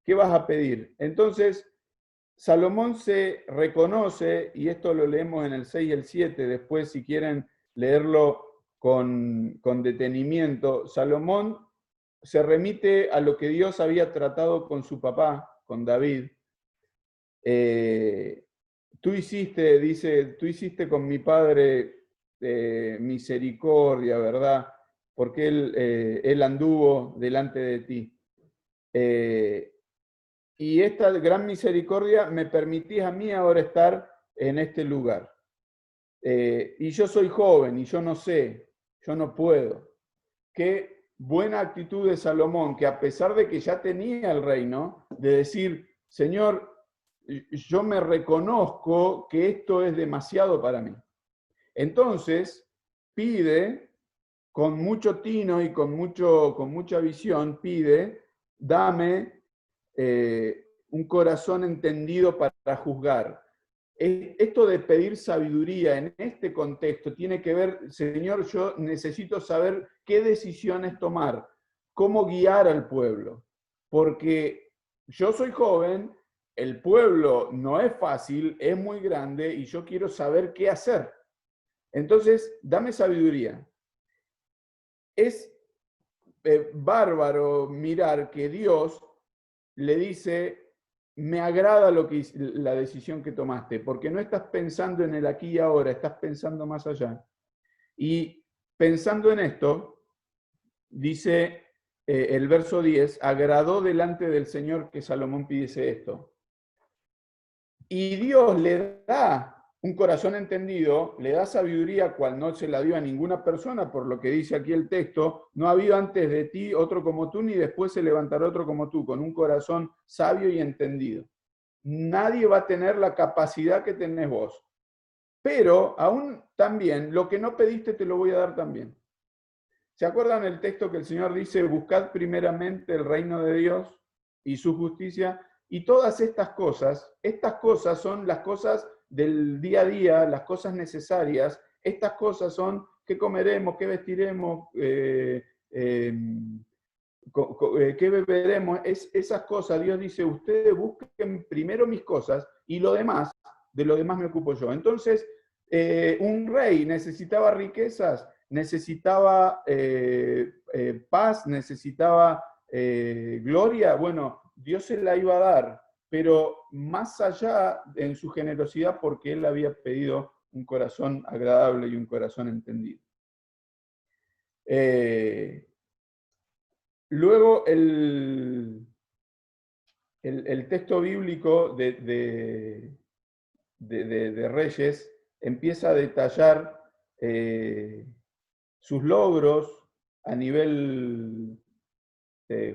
[SPEAKER 1] ¿Qué vas a pedir? Entonces, Salomón se reconoce, y esto lo leemos en el 6 y el 7, después si quieren leerlo con detenimiento, Salomón se remite a lo que Dios había tratado con su papá, con David. Tú hiciste con mi padre misericordia, ¿verdad? Porque él anduvo delante de ti. Y esta gran misericordia me permitís a mí ahora estar en este lugar. Y yo soy joven y yo no sé, yo no puedo. Qué buena actitud de Salomón, que a pesar de que ya tenía el reino, de decir, Señor, yo me reconozco que esto es demasiado para mí. Entonces, pide, con mucho tino y con mucha visión, pide, dame un corazón entendido para juzgar. Esto de pedir sabiduría en este contexto tiene que ver, Señor, yo necesito saber qué decisiones tomar, cómo guiar al pueblo, porque yo soy joven, el pueblo no es fácil, es muy grande y yo quiero saber qué hacer. Entonces, dame sabiduría. Es bárbaro mirar que Dios le dice, me agrada la decisión que tomaste, porque no estás pensando en el aquí y ahora, estás pensando más allá. Y pensando en esto, dice el verso 10, agradó delante del Señor que Salomón pidiese esto. Y Dios le da un corazón entendido, le da sabiduría cual no se la dio a ninguna persona, por lo que dice aquí el texto, no ha habido antes de ti otro como tú, ni después se levantará otro como tú, con un corazón sabio y entendido. Nadie va a tener la capacidad que tenés vos. Pero aún también, lo que no pediste te lo voy a dar también. ¿Se acuerdan el texto que el Señor dice, buscad primeramente el reino de Dios y su justicia? Y todas estas cosas son las cosas del día a día, las cosas necesarias. Estas cosas son qué comeremos, qué vestiremos, qué beberemos. Esas cosas, Dios dice, ustedes busquen primero mis cosas y lo demás, de lo demás me ocupo yo. Entonces, un rey necesitaba riquezas, necesitaba paz, necesitaba gloria. Bueno, Dios se la iba a dar, pero más allá en su generosidad, porque él había pedido un corazón agradable y un corazón entendido. luego el texto bíblico de Reyes empieza a detallar sus logros a nivel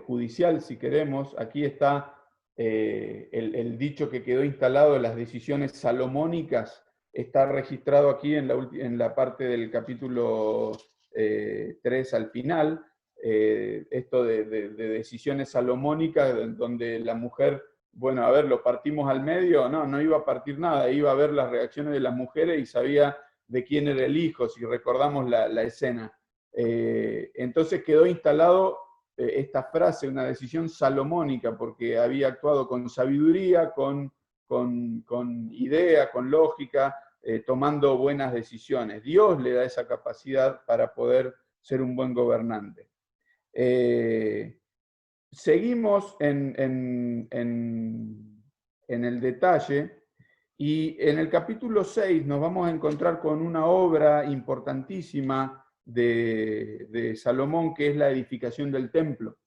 [SPEAKER 1] judicial, si queremos. Aquí está el dicho que quedó instalado, las decisiones salomónicas, está registrado aquí en la parte del capítulo 3 al final, esto de decisiones salomónicas, donde la mujer, bueno, a ver, lo partimos al medio, no iba a partir nada, iba a ver las reacciones de las mujeres y sabía de quién era el hijo, si recordamos la escena. Entonces quedó instalado esta frase, una decisión salomónica, porque había actuado con sabiduría, con idea, con lógica, tomando buenas decisiones. Dios le da esa capacidad para poder ser un buen gobernante. Seguimos en el detalle, y en el capítulo 6 nos vamos a encontrar con una obra importantísima de Salomón, que es la edificación del templo.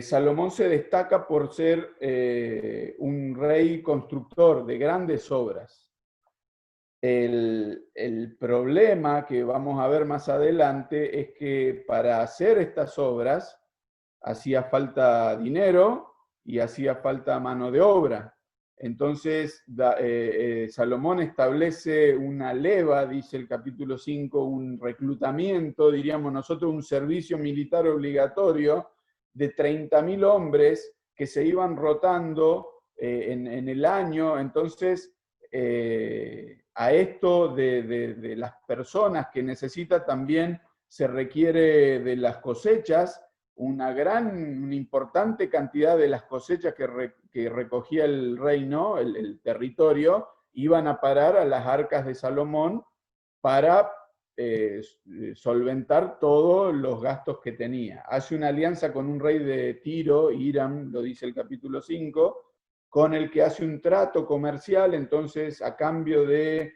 [SPEAKER 1] Salomón se destaca por ser un rey constructor de grandes obras. El problema que vamos a ver más adelante es que para hacer estas obras hacía falta dinero y hacía falta mano de obra. Entonces, Salomón establece una leva, dice el capítulo 5, un reclutamiento, diríamos nosotros, un servicio militar obligatorio de 30.000 hombres que se iban rotando en el año. Entonces, a esto de las personas que necesita también se requiere de las cosechas. Una importante cantidad de las cosechas que recogía el reino, el territorio, iban a parar a las arcas de Salomón para solventar todos los gastos que tenía. Hace una alianza con un rey de Tiro, Hiram, lo dice el capítulo 5, con el que hace un trato comercial. Entonces, a cambio de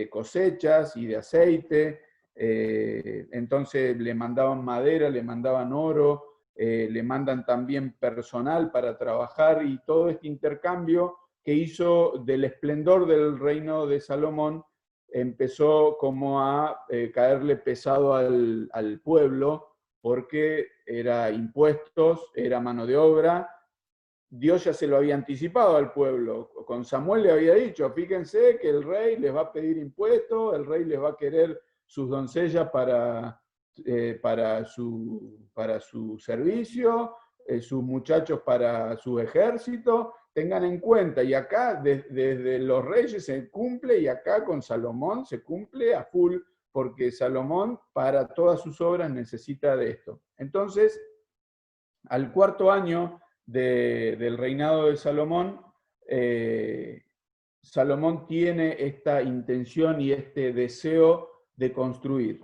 [SPEAKER 1] cosechas y de aceite, entonces le mandaban madera, le mandaban oro, le mandan también personal para trabajar, y todo este intercambio que hizo del esplendor del reino de Salomón empezó como a caerle pesado al pueblo, porque era impuestos, era mano de obra. Dios ya se lo había anticipado al pueblo. Con Samuel le había dicho, fíjense que el rey les va a pedir impuestos, el rey les va a querer sus doncellas para su servicio, sus muchachos para su ejército. Tengan en cuenta, y acá desde los reyes se cumple, y acá con Salomón se cumple a full, porque Salomón para todas sus obras necesita de esto. Entonces, al 4.º año del reinado de Salomón, Salomón tiene esta intención y este deseo de construir.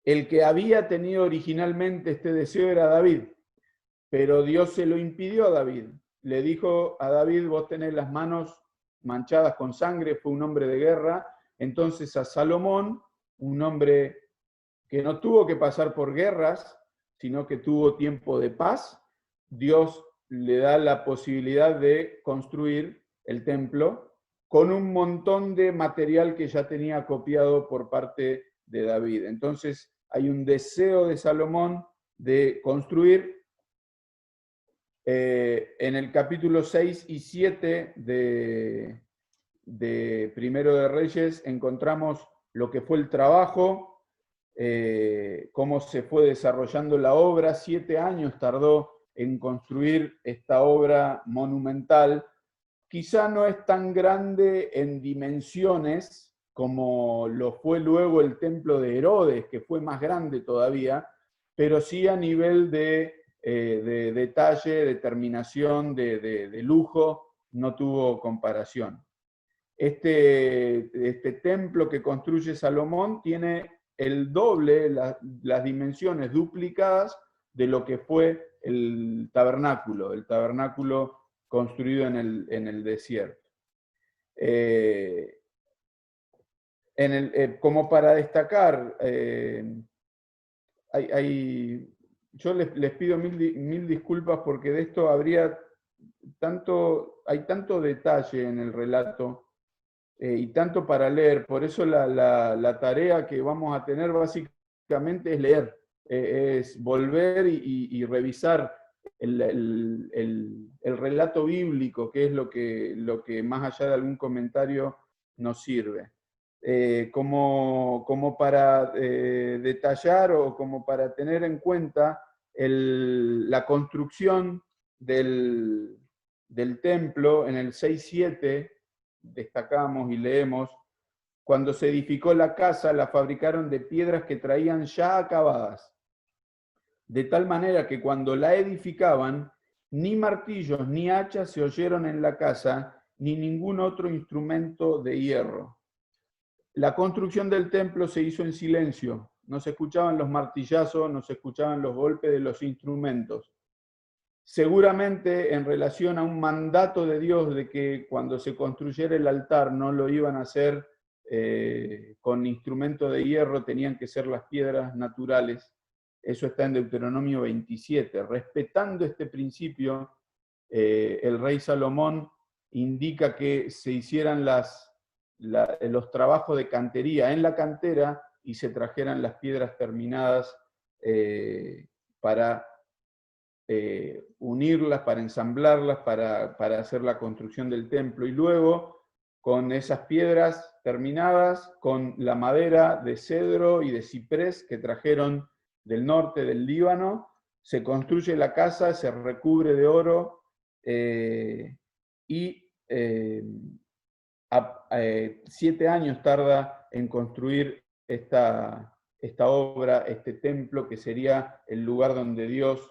[SPEAKER 1] El que había tenido originalmente este deseo era David, pero Dios se lo impidió a David. Le dijo a David, vos tenés las manos manchadas con sangre, fue un hombre de guerra. Entonces a Salomón, un hombre que no tuvo que pasar por guerras, sino que tuvo tiempo de paz, Dios le da la posibilidad de construir el templo con un montón de material que ya tenía copiado por parte de David. Entonces hay un deseo de Salomón de construir. En el capítulo 6 y 7 de Primero de Reyes encontramos lo que fue el trabajo, cómo se fue desarrollando la obra. 7 años tardó en construir esta obra monumental. Quizá no es tan grande en dimensiones como lo fue luego el templo de Herodes, que fue más grande todavía, pero sí a nivel de detalle, de terminación, de lujo, no tuvo comparación. Este templo que construye Salomón tiene el doble, las dimensiones duplicadas de lo que fue el tabernáculo construido en el desierto. Como para destacar yo les pido mil disculpas porque de esto hay tanto detalle en el relato y tanto para leer. Por eso la tarea que vamos a tener básicamente es leer, es volver y revisar el relato bíblico, que es lo que más allá de algún comentario nos sirve. Como para detallar o como para tener en cuenta la construcción del templo en el 6-7, destacamos y leemos: cuando se edificó la casa, la fabricaron de piedras que traían ya acabadas, de tal manera que cuando la edificaban, ni martillos ni hachas se oyeron en la casa, ni ningún otro instrumento de hierro. La construcción del templo se hizo en silencio, no se escuchaban los martillazos, no se escuchaban los golpes de los instrumentos. Seguramente en relación a un mandato de Dios de que cuando se construyera el altar no lo iban a hacer con instrumento de hierro, tenían que ser las piedras naturales. Eso está en Deuteronomio 27. Respetando este principio, el rey Salomón indica que se hicieran los trabajos de cantería en la cantera y se trajeran las piedras terminadas para unirlas, para ensamblarlas, para hacer la construcción del templo. Y luego, con esas piedras terminadas, con la madera de cedro y de ciprés que trajeron del norte del Líbano, se construye la casa, se recubre de oro y 7 años tarda en construir esta obra, este templo, que sería el lugar donde Dios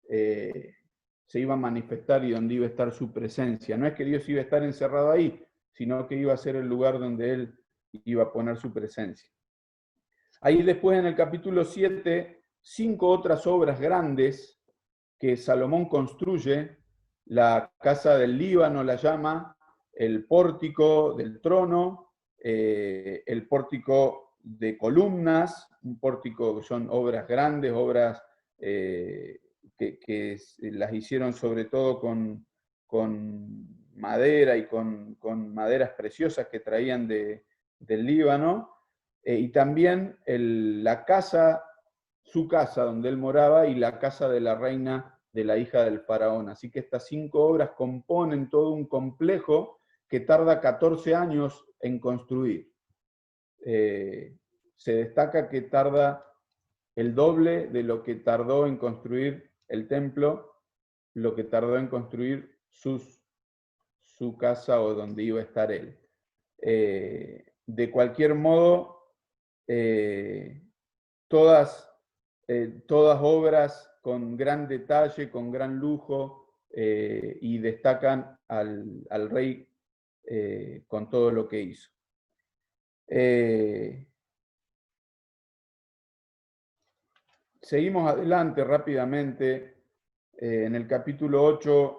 [SPEAKER 1] se iba a manifestar y donde iba a estar su presencia. No es que Dios iba a estar encerrado ahí, sino que iba a ser el lugar donde Él iba a poner su presencia. Ahí después, en el capítulo 7, 5 otras obras grandes que Salomón construye: la casa del Líbano la llama, el pórtico del trono, el pórtico de columnas, un pórtico que son obras grandes, obras que las hicieron sobre todo con madera y con maderas preciosas que traían del Líbano, y también la casa, su casa donde él moraba, y la casa de la reina, de la hija del faraón. Así que estas 5 obras componen todo un complejo que tarda 14 años en construir. Se destaca que tarda el doble de lo que tardó en construir el templo, lo que tardó en construir su casa o donde iba a estar él. De cualquier modo, todas obras con gran detalle, con gran lujo, y destacan al rey con todo lo que hizo. Seguimos adelante rápidamente. En el capítulo 8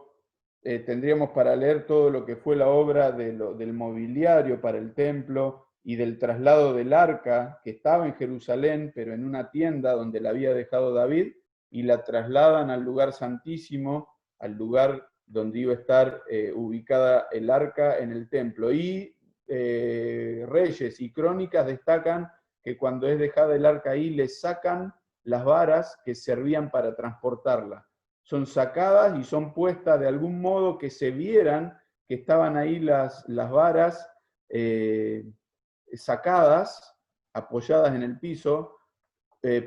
[SPEAKER 1] tendríamos para leer todo lo que fue la obra del mobiliario para el templo y del traslado del arca, que estaba en Jerusalén, pero en una tienda donde la había dejado David, y la trasladan al lugar santísimo, al lugar donde iba a estar ubicada el arca en el templo. Y Reyes y Crónicas destacan que cuando es dejada el arca ahí, le sacan las varas que servían para transportarla. Son sacadas y son puestas de algún modo que se vieran que estaban ahí las varas sacadas, apoyadas en el piso,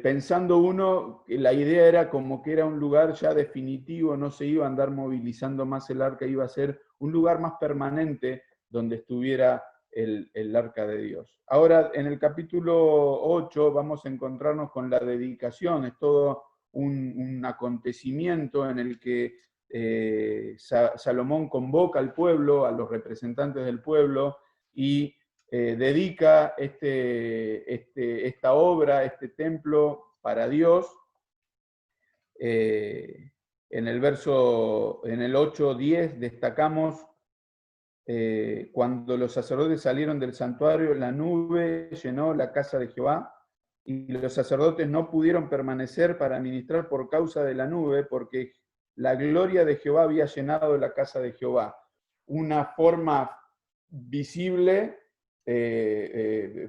[SPEAKER 1] pensando uno que la idea era como que era un lugar ya definitivo, no se iba a andar movilizando más el arca, iba a ser un lugar más permanente donde estuviera el arca de Dios. Ahora, en el capítulo 8 vamos a encontrarnos con la dedicación. Es todo un acontecimiento en el que Salomón convoca al pueblo, a los representantes del pueblo, y dedica esta obra, este templo para Dios. En el 8:10 destacamos: cuando los sacerdotes salieron del santuario, la nube llenó la casa de Jehová, y los sacerdotes no pudieron permanecer para ministrar por causa de la nube, porque la gloria de Jehová había llenado la casa de Jehová. Una forma visible,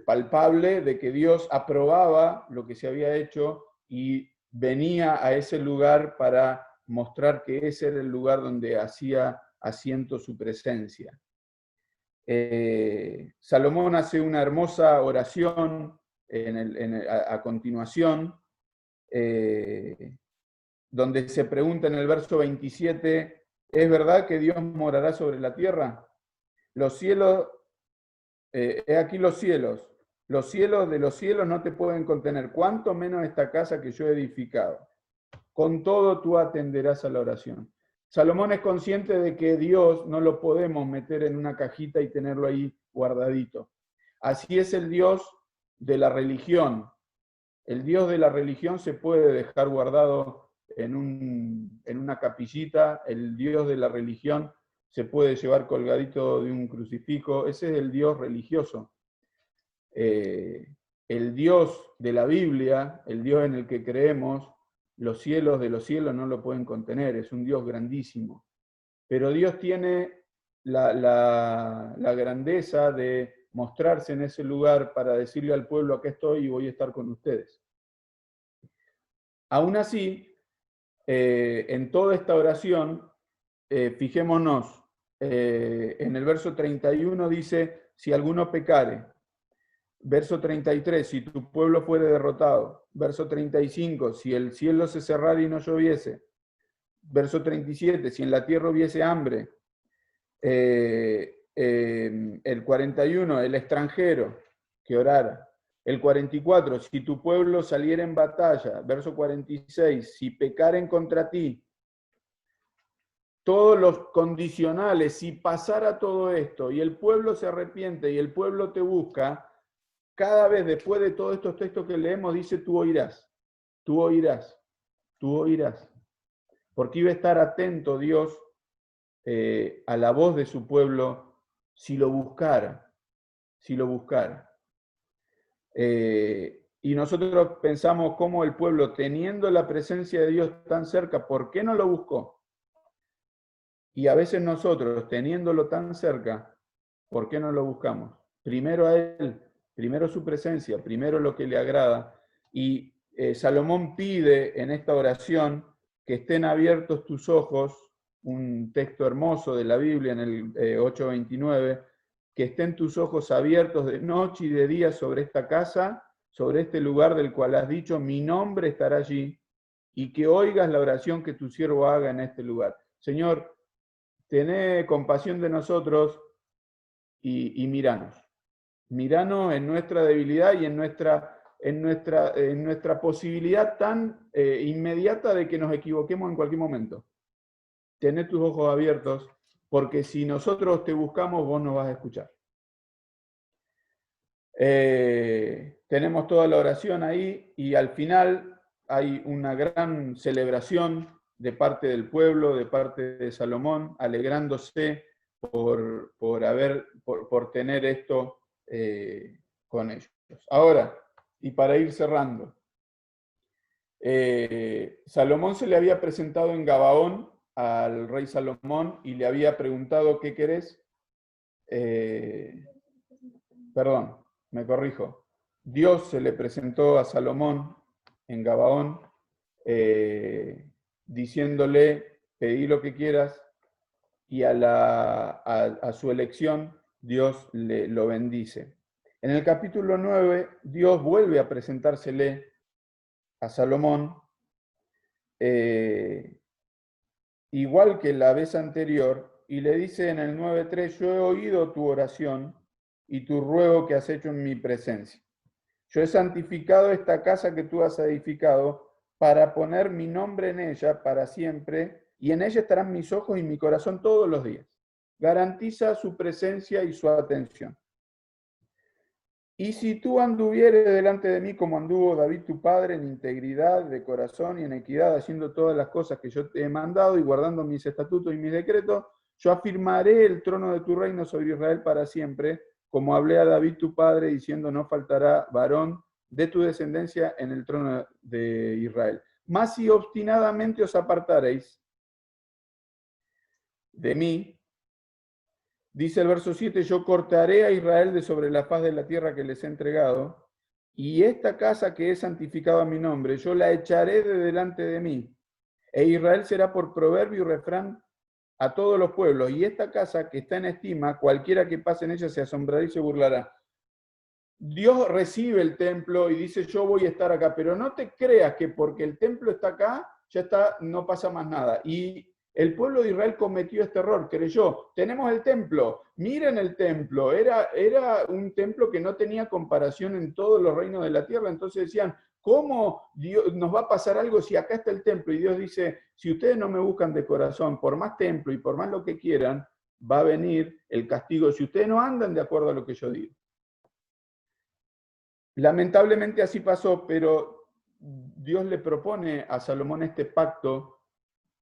[SPEAKER 1] palpable, de que Dios aprobaba lo que se había hecho y venía a ese lugar para mostrar que ese era el lugar donde hacía asiento su presencia. Salomón hace una hermosa oración a continuación, donde se pregunta en el verso 27, ¿es verdad que Dios morará sobre la tierra? Los cielos, he aquí los cielos de los cielos no te pueden contener, cuánto menos esta casa que yo he edificado. Con todo tú atenderás a la oración. Salomón es consciente de que Dios no lo podemos meter en una cajita y tenerlo ahí guardadito. Así es el Dios de la religión. El Dios de la religión se puede dejar guardado en una capillita. El Dios de la religión se puede llevar colgadito de un crucifijo. Ese es el Dios religioso. El Dios de la Biblia, el Dios en el que creemos, los cielos de los cielos no lo pueden contener, es un Dios grandísimo. Pero Dios tiene la grandeza de mostrarse en ese lugar para decirle al pueblo, acá estoy y voy a estar con ustedes. Aún así, en toda esta oración, fijémonos, en el verso 31 dice, si alguno pecare. Verso 33, si tu pueblo fuere derrotado. Verso 35, si el cielo se cerrara y no lloviese. Verso 37, si en la tierra hubiese hambre. El 41, el extranjero que orara. El 44, si tu pueblo saliera en batalla. Verso 46, si pecaren contra ti. Todos los condicionales, si pasara todo esto y el pueblo se arrepiente y el pueblo te busca, cada vez después de todos estos textos que leemos, dice, tú oirás, tú oirás, tú oirás. Porque iba a estar atento Dios a la voz de su pueblo si lo buscara, si lo buscara. Y nosotros pensamos cómo el pueblo, teniendo la presencia de Dios tan cerca, ¿por qué no lo buscó? Y a veces nosotros, teniéndolo tan cerca, ¿por qué no lo buscamos? Primero a Él. Primero su presencia, primero lo que le agrada. Y Salomón pide en esta oración que estén abiertos tus ojos, un texto hermoso de la Biblia en el 8:29, que estén tus ojos abiertos de noche y de día sobre esta casa, sobre este lugar del cual has dicho, mi nombre estará allí, y que oigas la oración que tu siervo haga en este lugar. Señor, tené compasión de nosotros y míranos. Míranos en nuestra debilidad y en nuestra posibilidad tan inmediata de que nos equivoquemos en cualquier momento. Tené tus ojos abiertos, porque si nosotros te buscamos, vos nos vas a escuchar. Tenemos toda la oración ahí y al final hay una gran celebración de parte del pueblo, de parte de Salomón, alegrándose por tener esto con ellos. Ahora, y para ir cerrando, Salomón se le había presentado en Gabaón al rey Salomón y le había preguntado, ¿qué querés? Perdón, me corrijo. Dios se le presentó a Salomón en Gabaón diciéndole, pedí lo que quieras, y a su elección Dios lo bendice. En el capítulo 9, Dios vuelve a presentársele a Salomón, igual que la vez anterior, y le dice en el 9:3, yo he oído tu oración y tu ruego que has hecho en mi presencia. Yo he santificado esta casa que tú has edificado para poner mi nombre en ella para siempre, y en ella estarán mis ojos y mi corazón todos los días. Garantiza su presencia y su atención. Y si tú anduvieres delante de mí como anduvo David tu padre, en integridad de corazón y en equidad, haciendo todas las cosas que yo te he mandado y guardando mis estatutos y mis decretos, yo afirmaré el trono de tu reino sobre Israel para siempre, como hablé a David tu padre, diciendo, no faltará varón de tu descendencia en el trono de Israel. Mas si obstinadamente os apartareis de mí, dice el verso 7, yo cortaré a Israel de sobre la faz de la tierra que les he entregado, y esta casa que he santificado a mi nombre, yo la echaré de delante de mí, e Israel será por proverbio y refrán a todos los pueblos, y esta casa que está en estima, cualquiera que pase en ella se asombrará y se burlará. Dios recibe el templo y dice, yo voy a estar acá, pero no te creas que porque el templo está acá, ya está, no pasa más nada. Y el pueblo de Israel cometió este error, creyó, tenemos el templo, miren el templo, era un templo que no tenía comparación en todos los reinos de la tierra, entonces decían, ¿cómo Dios, nos va a pasar algo si acá está el templo? Y Dios dice, si ustedes no me buscan de corazón, por más templo y por más lo que quieran, va a venir el castigo si ustedes no andan de acuerdo a lo que yo digo. Lamentablemente así pasó, pero Dios le propone a Salomón este pacto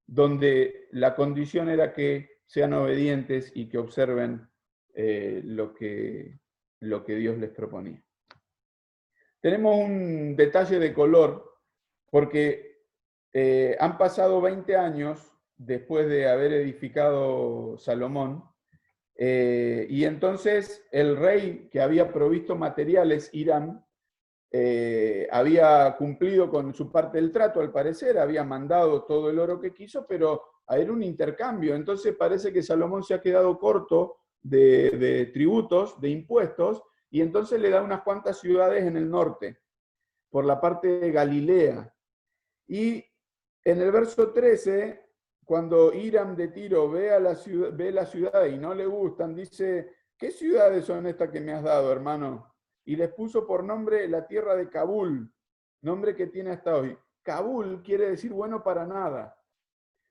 [SPEAKER 1] donde la condición era que sean obedientes y que observen lo que Dios les proponía. Tenemos un detalle de color, porque han pasado 20 años después de haber edificado Salomón, y entonces el rey que había provisto materiales, Hiram, había cumplido con su parte del trato, al parecer, había mandado todo el oro que quiso, pero era un intercambio. Entonces parece que Salomón se ha quedado corto de tributos, de impuestos, y entonces le da unas cuantas ciudades en el norte, por la parte de Galilea. Y en el verso 13, cuando Hiram de Tiro ve la ciudad y no le gustan, dice, ¿qué ciudades son estas que me has dado, hermano? Y les puso por nombre la tierra de Kabul, nombre que tiene hasta hoy. Kabul quiere decir bueno para nada.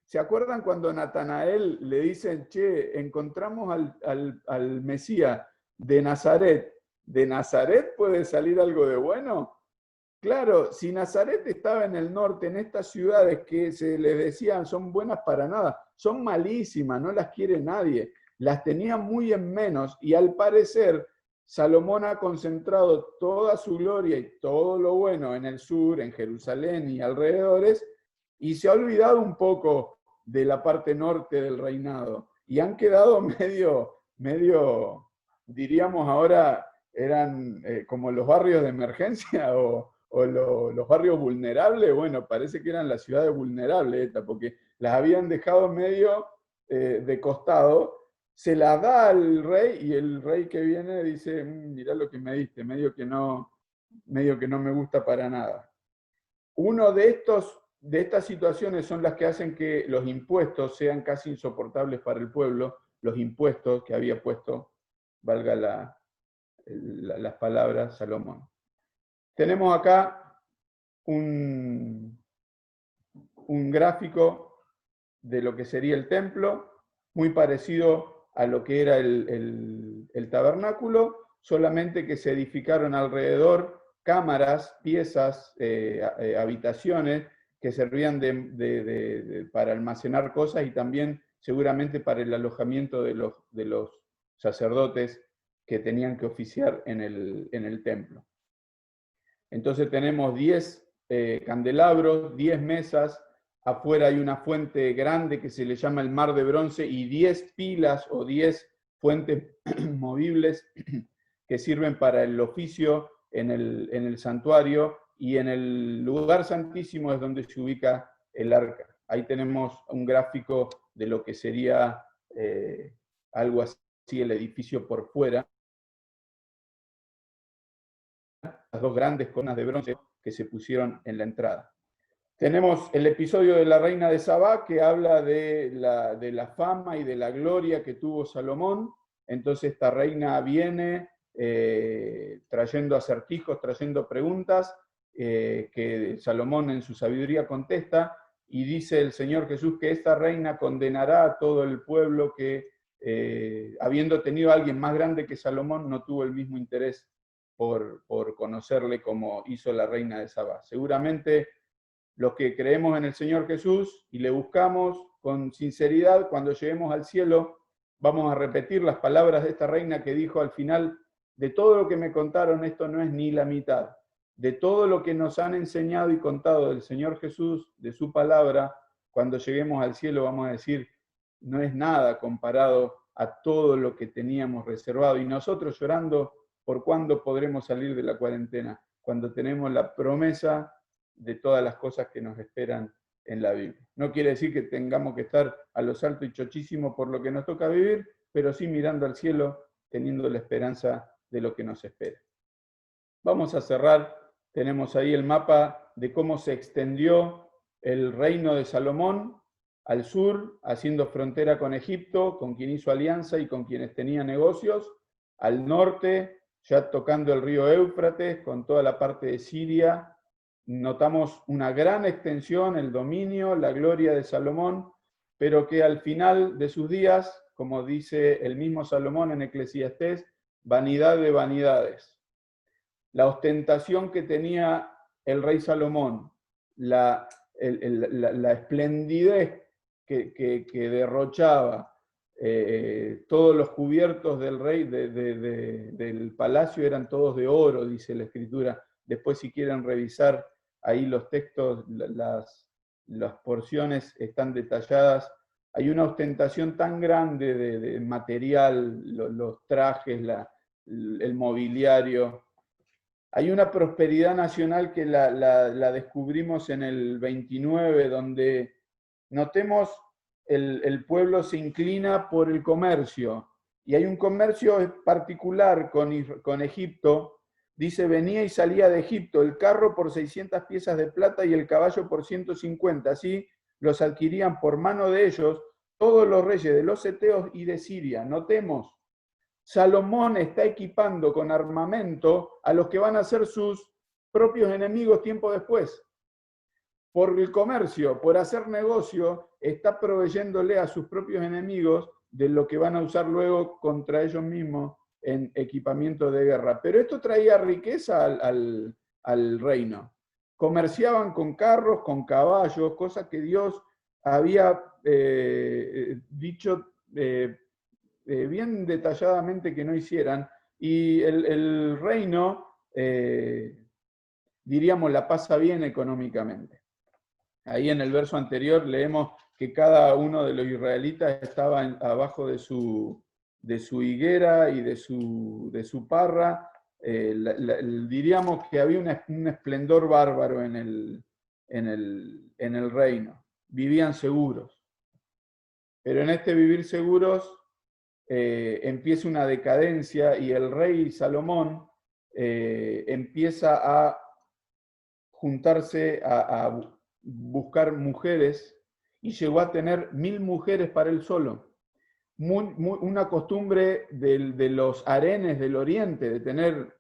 [SPEAKER 1] ¿Se acuerdan cuando a Natanael le dicen, che, encontramos al Mesías de Nazaret? ¿De Nazaret puede salir algo de bueno? Claro, si Nazaret estaba en el norte, en estas ciudades que se les decían son buenas para nada, son malísimas, no las quiere nadie, las tenía muy en menos y al parecer Salomón ha concentrado toda su gloria y todo lo bueno en el sur, en Jerusalén y alrededores, y se ha olvidado un poco de la parte norte del reinado. Y han quedado medio, diríamos ahora, eran como los barrios de emergencia o los barrios vulnerables. Bueno, parece que eran las ciudades vulnerables, porque las habían dejado medio de costado. Se la da al rey y el rey que viene dice, mirá lo que me diste, medio que no me gusta para nada. Uno de estas situaciones son las que hacen que los impuestos sean casi insoportables para el pueblo, los impuestos que había puesto, valga las palabras, Salomón. Tenemos acá un gráfico de lo que sería el templo, muy parecido a lo que era el tabernáculo, solamente que se edificaron alrededor cámaras, piezas, habitaciones que servían para almacenar cosas y también seguramente para el alojamiento de los sacerdotes que tenían que oficiar en el templo. Entonces tenemos 10 candelabros, 10 mesas, afuera hay una fuente grande que se le llama el mar de bronce y 10 pilas o 10 fuentes movibles que sirven para el oficio en el santuario, y en el lugar santísimo es donde se ubica el arca. Ahí tenemos un gráfico de lo que sería algo así el edificio por fuera. Las dos grandes columnas de bronce que se pusieron en la entrada. Tenemos el episodio de la reina de Sabá que habla de la fama y de la gloria que tuvo Salomón. Entonces esta reina viene trayendo acertijos, trayendo preguntas que Salomón en su sabiduría contesta, y dice el Señor Jesús que esta reina condenará a todo el pueblo que habiendo tenido a alguien más grande que Salomón no tuvo el mismo interés por conocerle como hizo la reina de Sabá. Seguramente los que creemos en el Señor Jesús y le buscamos con sinceridad, cuando lleguemos al cielo, vamos a repetir las palabras de esta reina que dijo al final, de todo lo que me contaron, esto no es ni la mitad. de todo lo que nos han enseñado y contado del Señor Jesús, de su palabra, cuando lleguemos al cielo vamos a decir, no es nada comparado a todo lo que teníamos reservado. Y nosotros llorando por cuándo podremos salir de la cuarentena, cuando tenemos la promesa de todas las cosas que nos esperan en la Biblia. No quiere decir que tengamos que estar a lo alto y chochísimo por lo que nos toca vivir, pero sí mirando al cielo, teniendo la esperanza de lo que nos espera. Vamos a cerrar, tenemos ahí el mapa de cómo se extendió el reino de Salomón al sur, haciendo frontera con Egipto, con quien hizo alianza y con quienes tenía negocios, al norte, ya tocando el río Éufrates, con toda la parte de Siria. Notamos una gran extensión, el dominio, la gloria de Salomón, pero que al final de sus días, como dice el mismo Salomón en Eclesiastés, vanidad de vanidades. La ostentación que tenía el rey Salomón, la esplendidez que derrochaba, todos los cubiertos del rey del palacio eran todos de oro, dice la Escritura. Después, si quieren revisar ahí los textos, las porciones están detalladas. Hay una ostentación tan grande de material, los trajes, el mobiliario. Hay una prosperidad nacional que la descubrimos en el 29, donde notemos el pueblo se inclina por el comercio. Y hay un comercio particular con Egipto. Dice, venía y salía de Egipto el carro por 600 piezas de plata y el caballo por 150. Así los adquirían por mano de ellos todos los reyes de los heteos y de Siria. Notemos, Salomón está equipando con armamento a los que van a ser sus propios enemigos tiempo después. Por el comercio, por hacer negocio, está proveyéndole a sus propios enemigos de lo que van a usar luego contra ellos mismos en equipamiento de guerra. Pero esto traía riqueza al reino. Comerciaban con carros, con caballos, cosas que Dios había dicho bien detalladamente que no hicieran. Y el reino, diríamos, la pasa bien económicamente. Ahí en el verso anterior leemos que cada uno de los israelitas estaba abajo de su higuera y de su parra. Diríamos que había un esplendor bárbaro en el reino. Vivían seguros. Pero en este vivir seguros empieza una decadencia y el rey Salomón empieza a juntarse, a buscar mujeres, y llegó a tener 1000 mujeres para él solo. Una costumbre de los harenes del oriente, de tener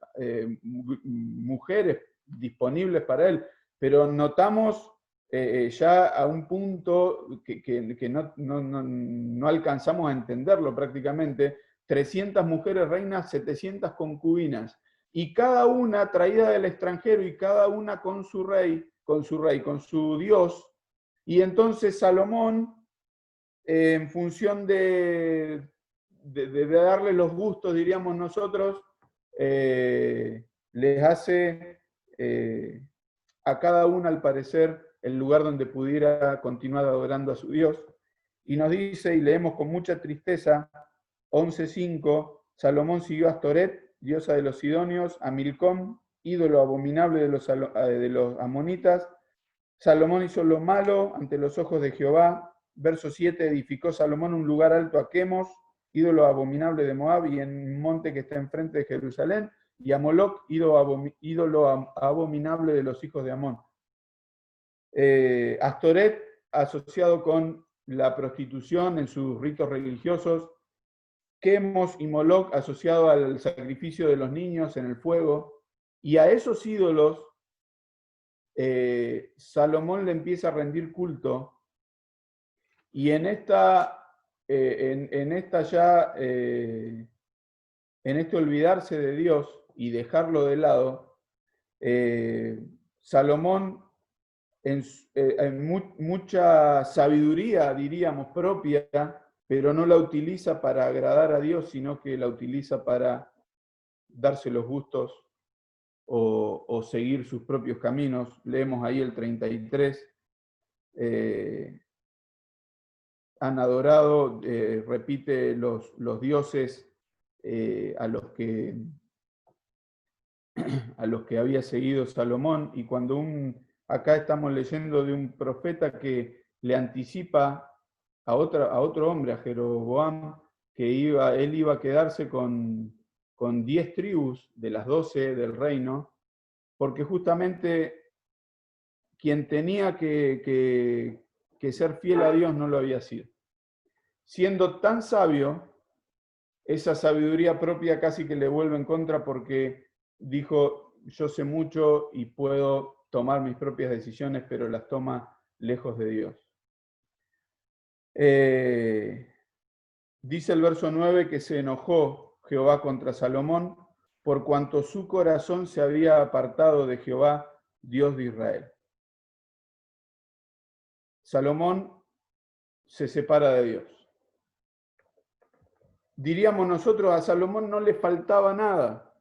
[SPEAKER 1] mujeres disponibles para él, pero notamos ya a un punto que no alcanzamos a entenderlo prácticamente, 300 mujeres reinas, 700 concubinas, y cada una traída del extranjero y cada una con su rey, con su Dios. Y entonces Salomón, en función de darle los gustos, diríamos nosotros, les hace a cada una, al parecer, el lugar donde pudiera continuar adorando a su Dios. Y nos dice, y leemos con mucha tristeza, 11:5, Salomón siguió a Astoret, diosa de los sidonios, a Milcom, ídolo abominable de los amonitas. Salomón hizo lo malo ante los ojos de Jehová. Verso 7, edificó Salomón un lugar alto a Quemos, ídolo abominable de Moab, y en un monte que está enfrente de Jerusalén, y a Moloc, ídolo abominable de los hijos de Amón. Astoret, asociado con la prostitución en sus ritos religiosos. Quemos y Moloc, asociado al sacrificio de los niños en el fuego. Y a esos ídolos Salomón le empieza a rendir culto, y en este olvidarse de Dios y dejarlo de lado, Salomón, en mucha sabiduría, diríamos, propia, pero no la utiliza para agradar a Dios, sino que la utiliza para darse los gustos o o seguir sus propios caminos. Leemos ahí el 33. Han adorado, repite los dioses a los que había seguido Salomón, y cuando acá estamos leyendo de un profeta que le anticipa a otro hombre, a Jeroboam, que él iba a quedarse con 10 tribus de las 12 del reino, porque justamente quien tenía que ser fiel a Dios no lo había sido. Siendo tan sabio, esa sabiduría propia casi que le vuelve en contra, porque dijo: yo sé mucho y puedo tomar mis propias decisiones, pero las toma lejos de Dios. Dice el verso 9 que se enojó Jehová contra Salomón por cuanto su corazón se había apartado de Jehová, Dios de Israel. Salomón se separa de Dios. Diríamos nosotros, a Salomón no le faltaba nada.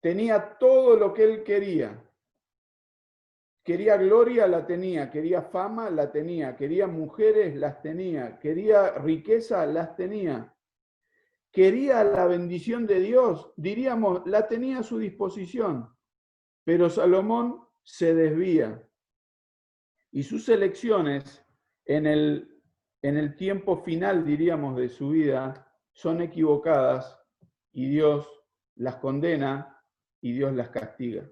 [SPEAKER 1] Tenía todo lo que él quería. Quería gloria, la tenía. Quería fama, la tenía. Quería mujeres, las tenía. Quería riqueza, las tenía. Quería la bendición de Dios, diríamos, la tenía a su disposición. Pero Salomón se desvía. Y sus elecciones en el tiempo final, diríamos, de su vida, son equivocadas, y Dios las condena y Dios las castiga.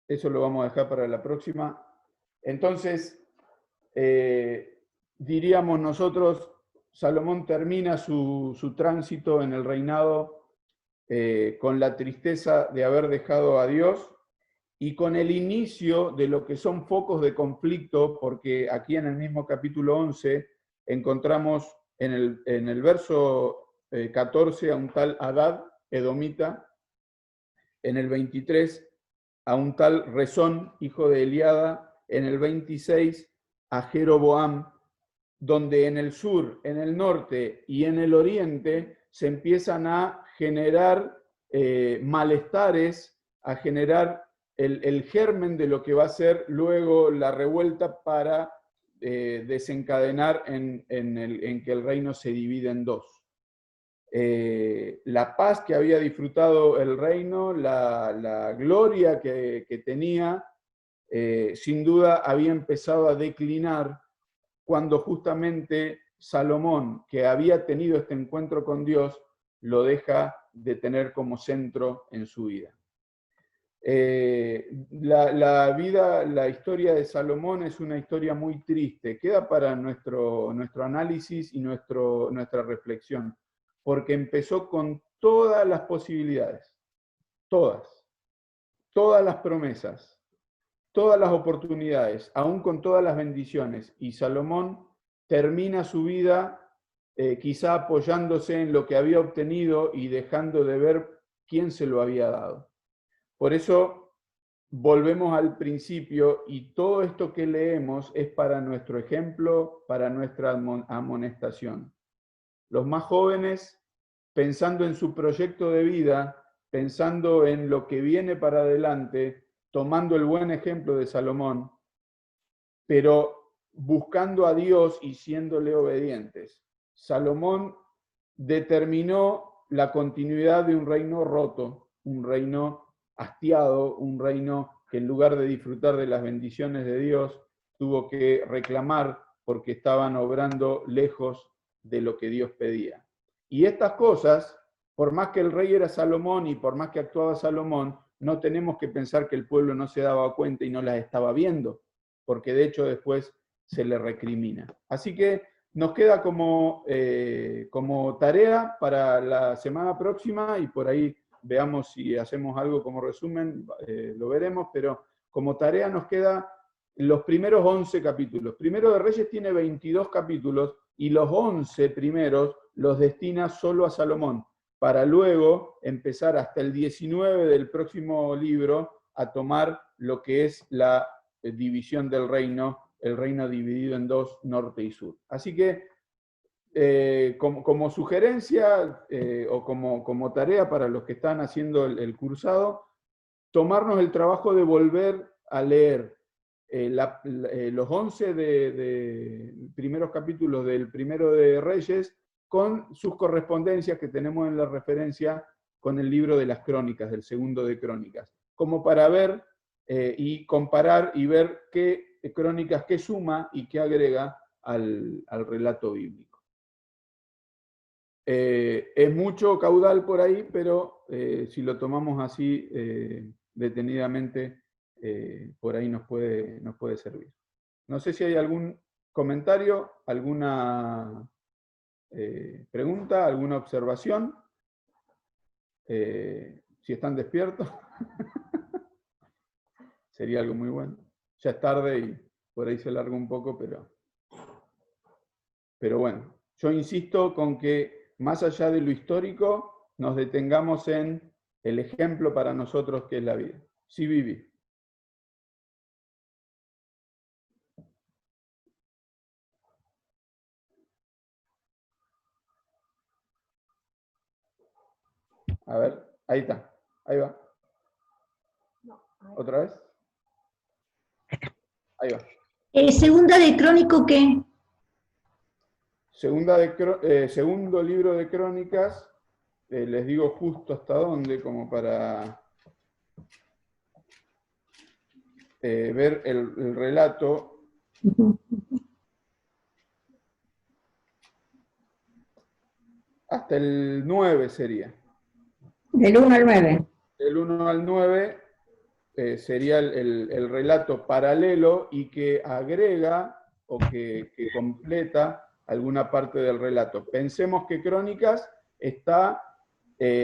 [SPEAKER 1] Eso lo vamos a dejar para la próxima. Entonces, diríamos nosotros, Salomón termina su tránsito en el reinado con la tristeza de haber dejado a Dios y con el inicio de lo que son focos de conflicto, porque aquí en el mismo capítulo 11 encontramos en el verso 14 a un tal Hadad, edomita, en el 23 a un tal Rezón, hijo de Eliada, en el 26 a Jeroboam, donde en el sur, en el norte y en el oriente se empiezan a generar malestares, a generar el germen de lo que va a ser luego la revuelta para desencadenar en que el reino se divide en dos. La paz que había disfrutado el reino, la gloria que tenía, sin duda había empezado a declinar cuando justamente Salomón, que había tenido este encuentro con Dios, lo deja de tener como centro en su vida. La historia de Salomón es una historia muy triste. Queda para nuestro análisis y nuestra reflexión, porque empezó con todas las posibilidades, todas las promesas, todas las oportunidades, aún con todas las bendiciones, y Salomón termina su vida quizá apoyándose en lo que había obtenido y dejando de ver quién se lo había dado. Por eso volvemos al principio, y todo esto que leemos es para nuestro ejemplo, para nuestra amonestación. Los más jóvenes, pensando en su proyecto de vida, pensando en lo que viene para adelante, tomando el buen ejemplo de Salomón, pero buscando a Dios y siéndole obedientes. Salomón determinó la continuidad de un reino roto, un reino hastiado, un reino que en lugar de disfrutar de las bendiciones de Dios, tuvo que reclamar porque estaban obrando lejos de lo que Dios pedía. Y estas cosas, por más que el rey era Salomón y por más que actuaba Salomón, no tenemos que pensar que el pueblo no se daba cuenta y no las estaba viendo, porque de hecho después se le recrimina. Así que nos queda como tarea para la semana próxima, y por ahí veamos si hacemos algo como resumen, lo veremos, pero como tarea nos queda los primeros 11 capítulos. Primero de Reyes tiene 22 capítulos y los 11 primeros los destina solo a Salomón, para luego empezar hasta el 19 del próximo libro a tomar lo que es la división del reino, el reino dividido en dos, norte y sur. Así que como sugerencia o como tarea para los que están haciendo el cursado, tomarnos el trabajo de volver a leer los 11 primeros capítulos del primero de Reyes con sus correspondencias que tenemos en la referencia con el libro de las Crónicas, del segundo de Crónicas, como para ver y comparar y ver qué crónicas, qué suma y qué agrega al relato bíblico. Es mucho caudal por ahí, pero si lo tomamos así detenidamente, por ahí nos puede servir. No sé si hay algún comentario, alguna pregunta, alguna observación. Si están despiertos, sería algo muy bueno. Ya es tarde y por ahí se larga un poco, pero bueno, yo insisto con que más allá de lo histórico, nos detengamos en el ejemplo para nosotros que es la vida. Sí viví. A ver, ahí está. Ahí va. ¿Otra vez? Ahí va.
[SPEAKER 5] ¿Segunda de Crónico qué?
[SPEAKER 1] Segundo libro de Crónicas, les digo justo hasta dónde, como para ver el relato. Hasta el 9 sería.
[SPEAKER 5] Del 1 al 9.
[SPEAKER 1] Del 1 al 9 sería el relato paralelo y que agrega o que completa alguna parte del relato. Pensemos que Crónicas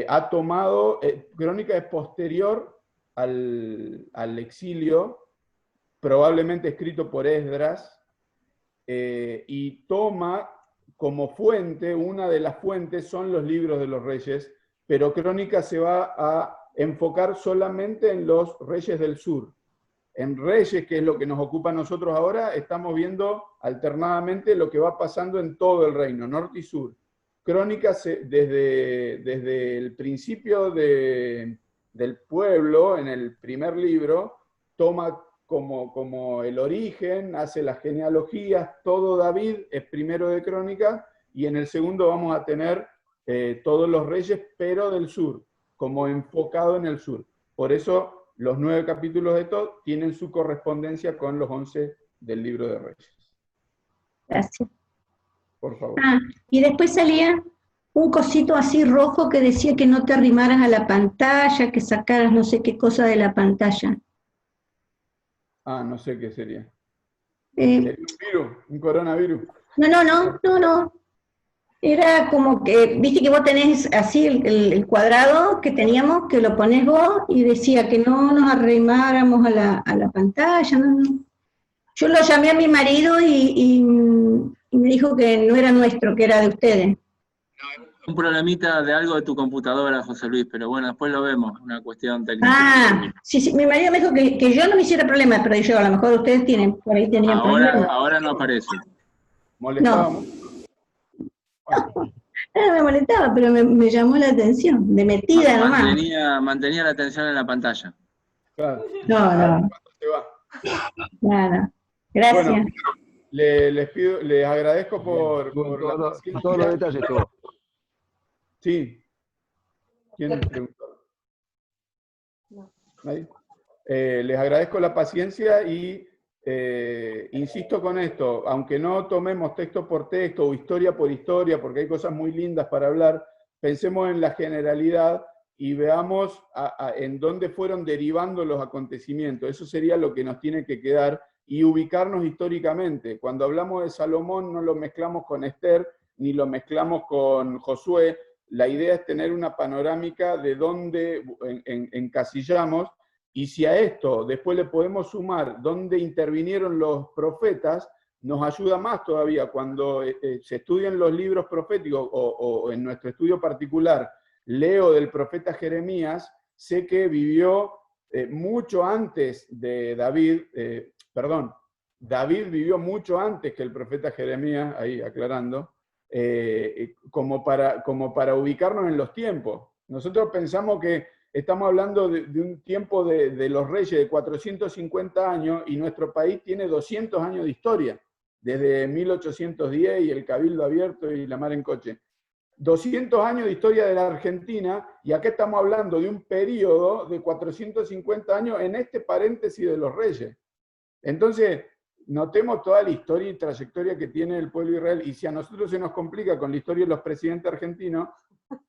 [SPEAKER 1] ha tomado, Crónica es posterior al exilio, probablemente escrito por Esdras, y toma como fuente, una de las fuentes son los libros de los reyes, pero Crónica se va a enfocar solamente en los reyes del sur. En Reyes, que es lo que nos ocupa a nosotros ahora, estamos viendo alternadamente lo que va pasando en todo el reino, norte y sur. Crónicas, desde el principio del pueblo, en el primer libro, toma como el origen, hace las genealogías, todo David es primero de Crónicas, y en el segundo vamos a tener todos los reyes, pero del sur, como enfocado en el sur. Por eso los 9 capítulos de Tod tienen su correspondencia con los 11 del libro de Reyes.
[SPEAKER 5] Gracias.
[SPEAKER 1] Por favor.
[SPEAKER 5] Y después salía un cosito así rojo que decía que no te arrimaras a la pantalla, que sacaras no sé qué cosa de la pantalla.
[SPEAKER 1] No sé qué sería. ¿Sería un virus? ¿Un coronavirus?
[SPEAKER 5] No. Era como que, viste que vos tenés así el cuadrado que teníamos, que lo ponés vos, y decía que no nos arrimáramos a la pantalla. No. Yo lo llamé a mi marido y me dijo que no era nuestro, que era de ustedes.
[SPEAKER 6] Un problemita de algo de tu computadora, José Luis, pero bueno, después lo vemos, una cuestión técnica.
[SPEAKER 5] Sí, mi marido me dijo que yo no me hiciera problema, pero yo, a lo mejor ustedes tienen, por ahí tenían problemas.
[SPEAKER 6] Ahora no aparece.
[SPEAKER 1] ¿Molestábamos?
[SPEAKER 5] No me molestaba, pero me llamó la atención, de metida nomás.
[SPEAKER 6] Mantenía la atención en la pantalla.
[SPEAKER 1] Claro.
[SPEAKER 5] No. Claro. Gracias.
[SPEAKER 1] Bueno, les agradezco por
[SPEAKER 7] todos los detalles. Todo.
[SPEAKER 1] Sí. ¿Quién preguntó? ¿Nadie? Les agradezco la paciencia y insisto con esto, aunque no tomemos texto por texto o historia por historia, porque hay cosas muy lindas para hablar, pensemos en la generalidad y veamos en dónde fueron derivando los acontecimientos. Eso sería lo que nos tiene que quedar, y ubicarnos históricamente. Cuando hablamos de Salomón no lo mezclamos con Esther, ni lo mezclamos con Josué. La idea es tener una panorámica de dónde encasillamos, y si a esto después le podemos sumar dónde intervinieron los profetas, nos ayuda más todavía. Cuando se estudian los libros proféticos, o en nuestro estudio particular, leo del profeta Jeremías, sé que vivió mucho antes de David, David vivió mucho antes que el profeta Jeremías, ahí aclarando, como para ubicarnos en los tiempos. Nosotros pensamos que estamos hablando de un tiempo de los reyes de 450 años y nuestro país tiene 200 años de historia, desde 1810 y el Cabildo Abierto y la mar en coche. 200 años de historia de la Argentina, y acá estamos hablando de un periodo de 450 años en este paréntesis de los reyes. Entonces, notemos toda la historia y trayectoria que tiene el pueblo de Israel, y si a nosotros se nos complica con la historia de los presidentes argentinos,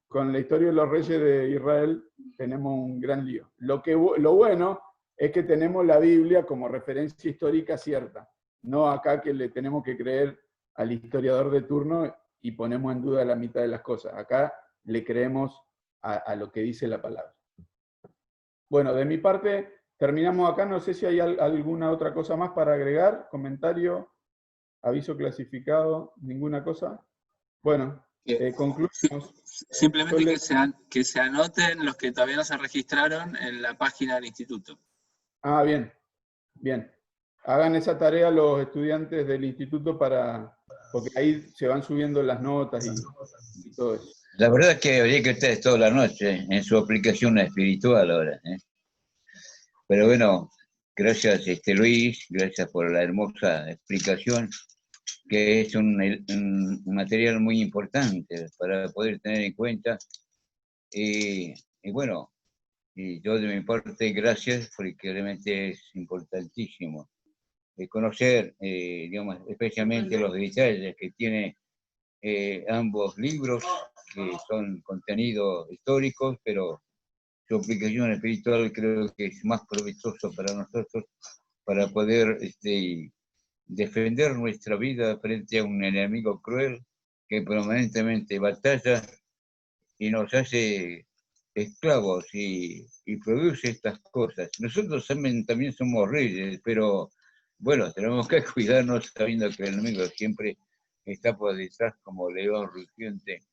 [SPEAKER 1] con la historia de los reyes de Israel, tenemos un gran lío. Lo bueno es que tenemos la Biblia como referencia histórica cierta, no acá que le tenemos que creer al historiador de turno y ponemos en duda la mitad de las cosas. Acá le creemos a lo que dice la palabra. Bueno, de mi parte, terminamos acá. No sé si hay alguna otra cosa más para agregar. Comentario, aviso clasificado, ninguna cosa. Bueno, concluimos.
[SPEAKER 6] Simplemente que se anoten los que todavía no se registraron en la página del instituto.
[SPEAKER 1] Ah, bien, bien. Hagan esa tarea los estudiantes del instituto porque ahí se van subiendo las notas y todo eso.
[SPEAKER 8] La verdad es que habría que estar toda la noche en su aplicación espiritual ahora. Pero bueno, gracias Luis, gracias por la hermosa explicación, que es un material muy importante para poder tener en cuenta. Y bueno, y yo de mi parte, gracias, porque realmente es importantísimo conocer, digamos, especialmente los detalles que tiene ambos libros, que son contenidos históricos, pero su aplicación espiritual creo que es más provechoso para nosotros, para poder defender nuestra vida frente a un enemigo cruel que permanentemente batalla y nos hace esclavos y produce estas cosas. Nosotros también somos reyes, pero bueno, tenemos que cuidarnos sabiendo que el enemigo siempre está por detrás como león rugiente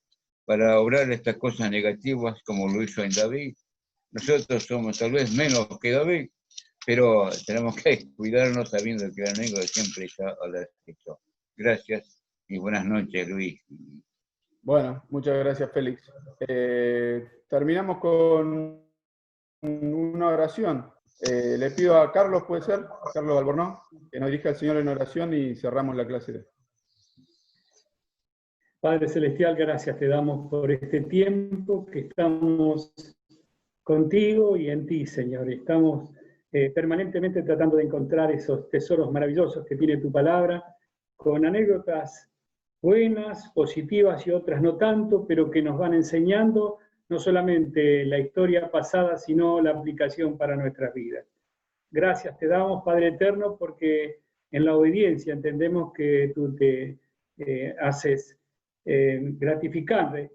[SPEAKER 8] para obrar estas cosas negativas como lo hizo en David. Nosotros somos tal vez menos que David, pero tenemos que cuidarnos sabiendo que el enemigo siempre está a la derecha. Gracias y buenas noches, Luis.
[SPEAKER 1] Bueno, muchas gracias, Félix. Terminamos con una oración. Le pido a Carlos, ¿puede ser? Carlos Albornoz, que nos dirija al Señor en oración y cerramos la clase.
[SPEAKER 3] Padre Celestial, gracias te damos por este tiempo que estamos contigo y en ti, Señor. Estamos permanentemente tratando de encontrar esos tesoros maravillosos que tiene tu palabra, con anécdotas buenas, positivas y otras no tanto, pero que nos van enseñando no solamente la historia pasada, sino la aplicación para nuestras vidas. Gracias te damos, Padre Eterno, porque en la obediencia entendemos que tú te haces gratificante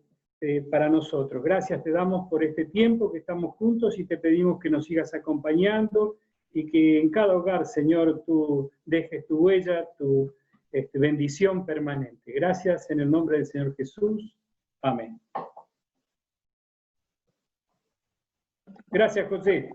[SPEAKER 3] para nosotros. Gracias te damos por este tiempo que estamos juntos y te pedimos que nos sigas acompañando y que en cada hogar, Señor, tú dejes tu huella, tu bendición permanente. Gracias en el nombre del Señor Jesús. Amén. Gracias, José.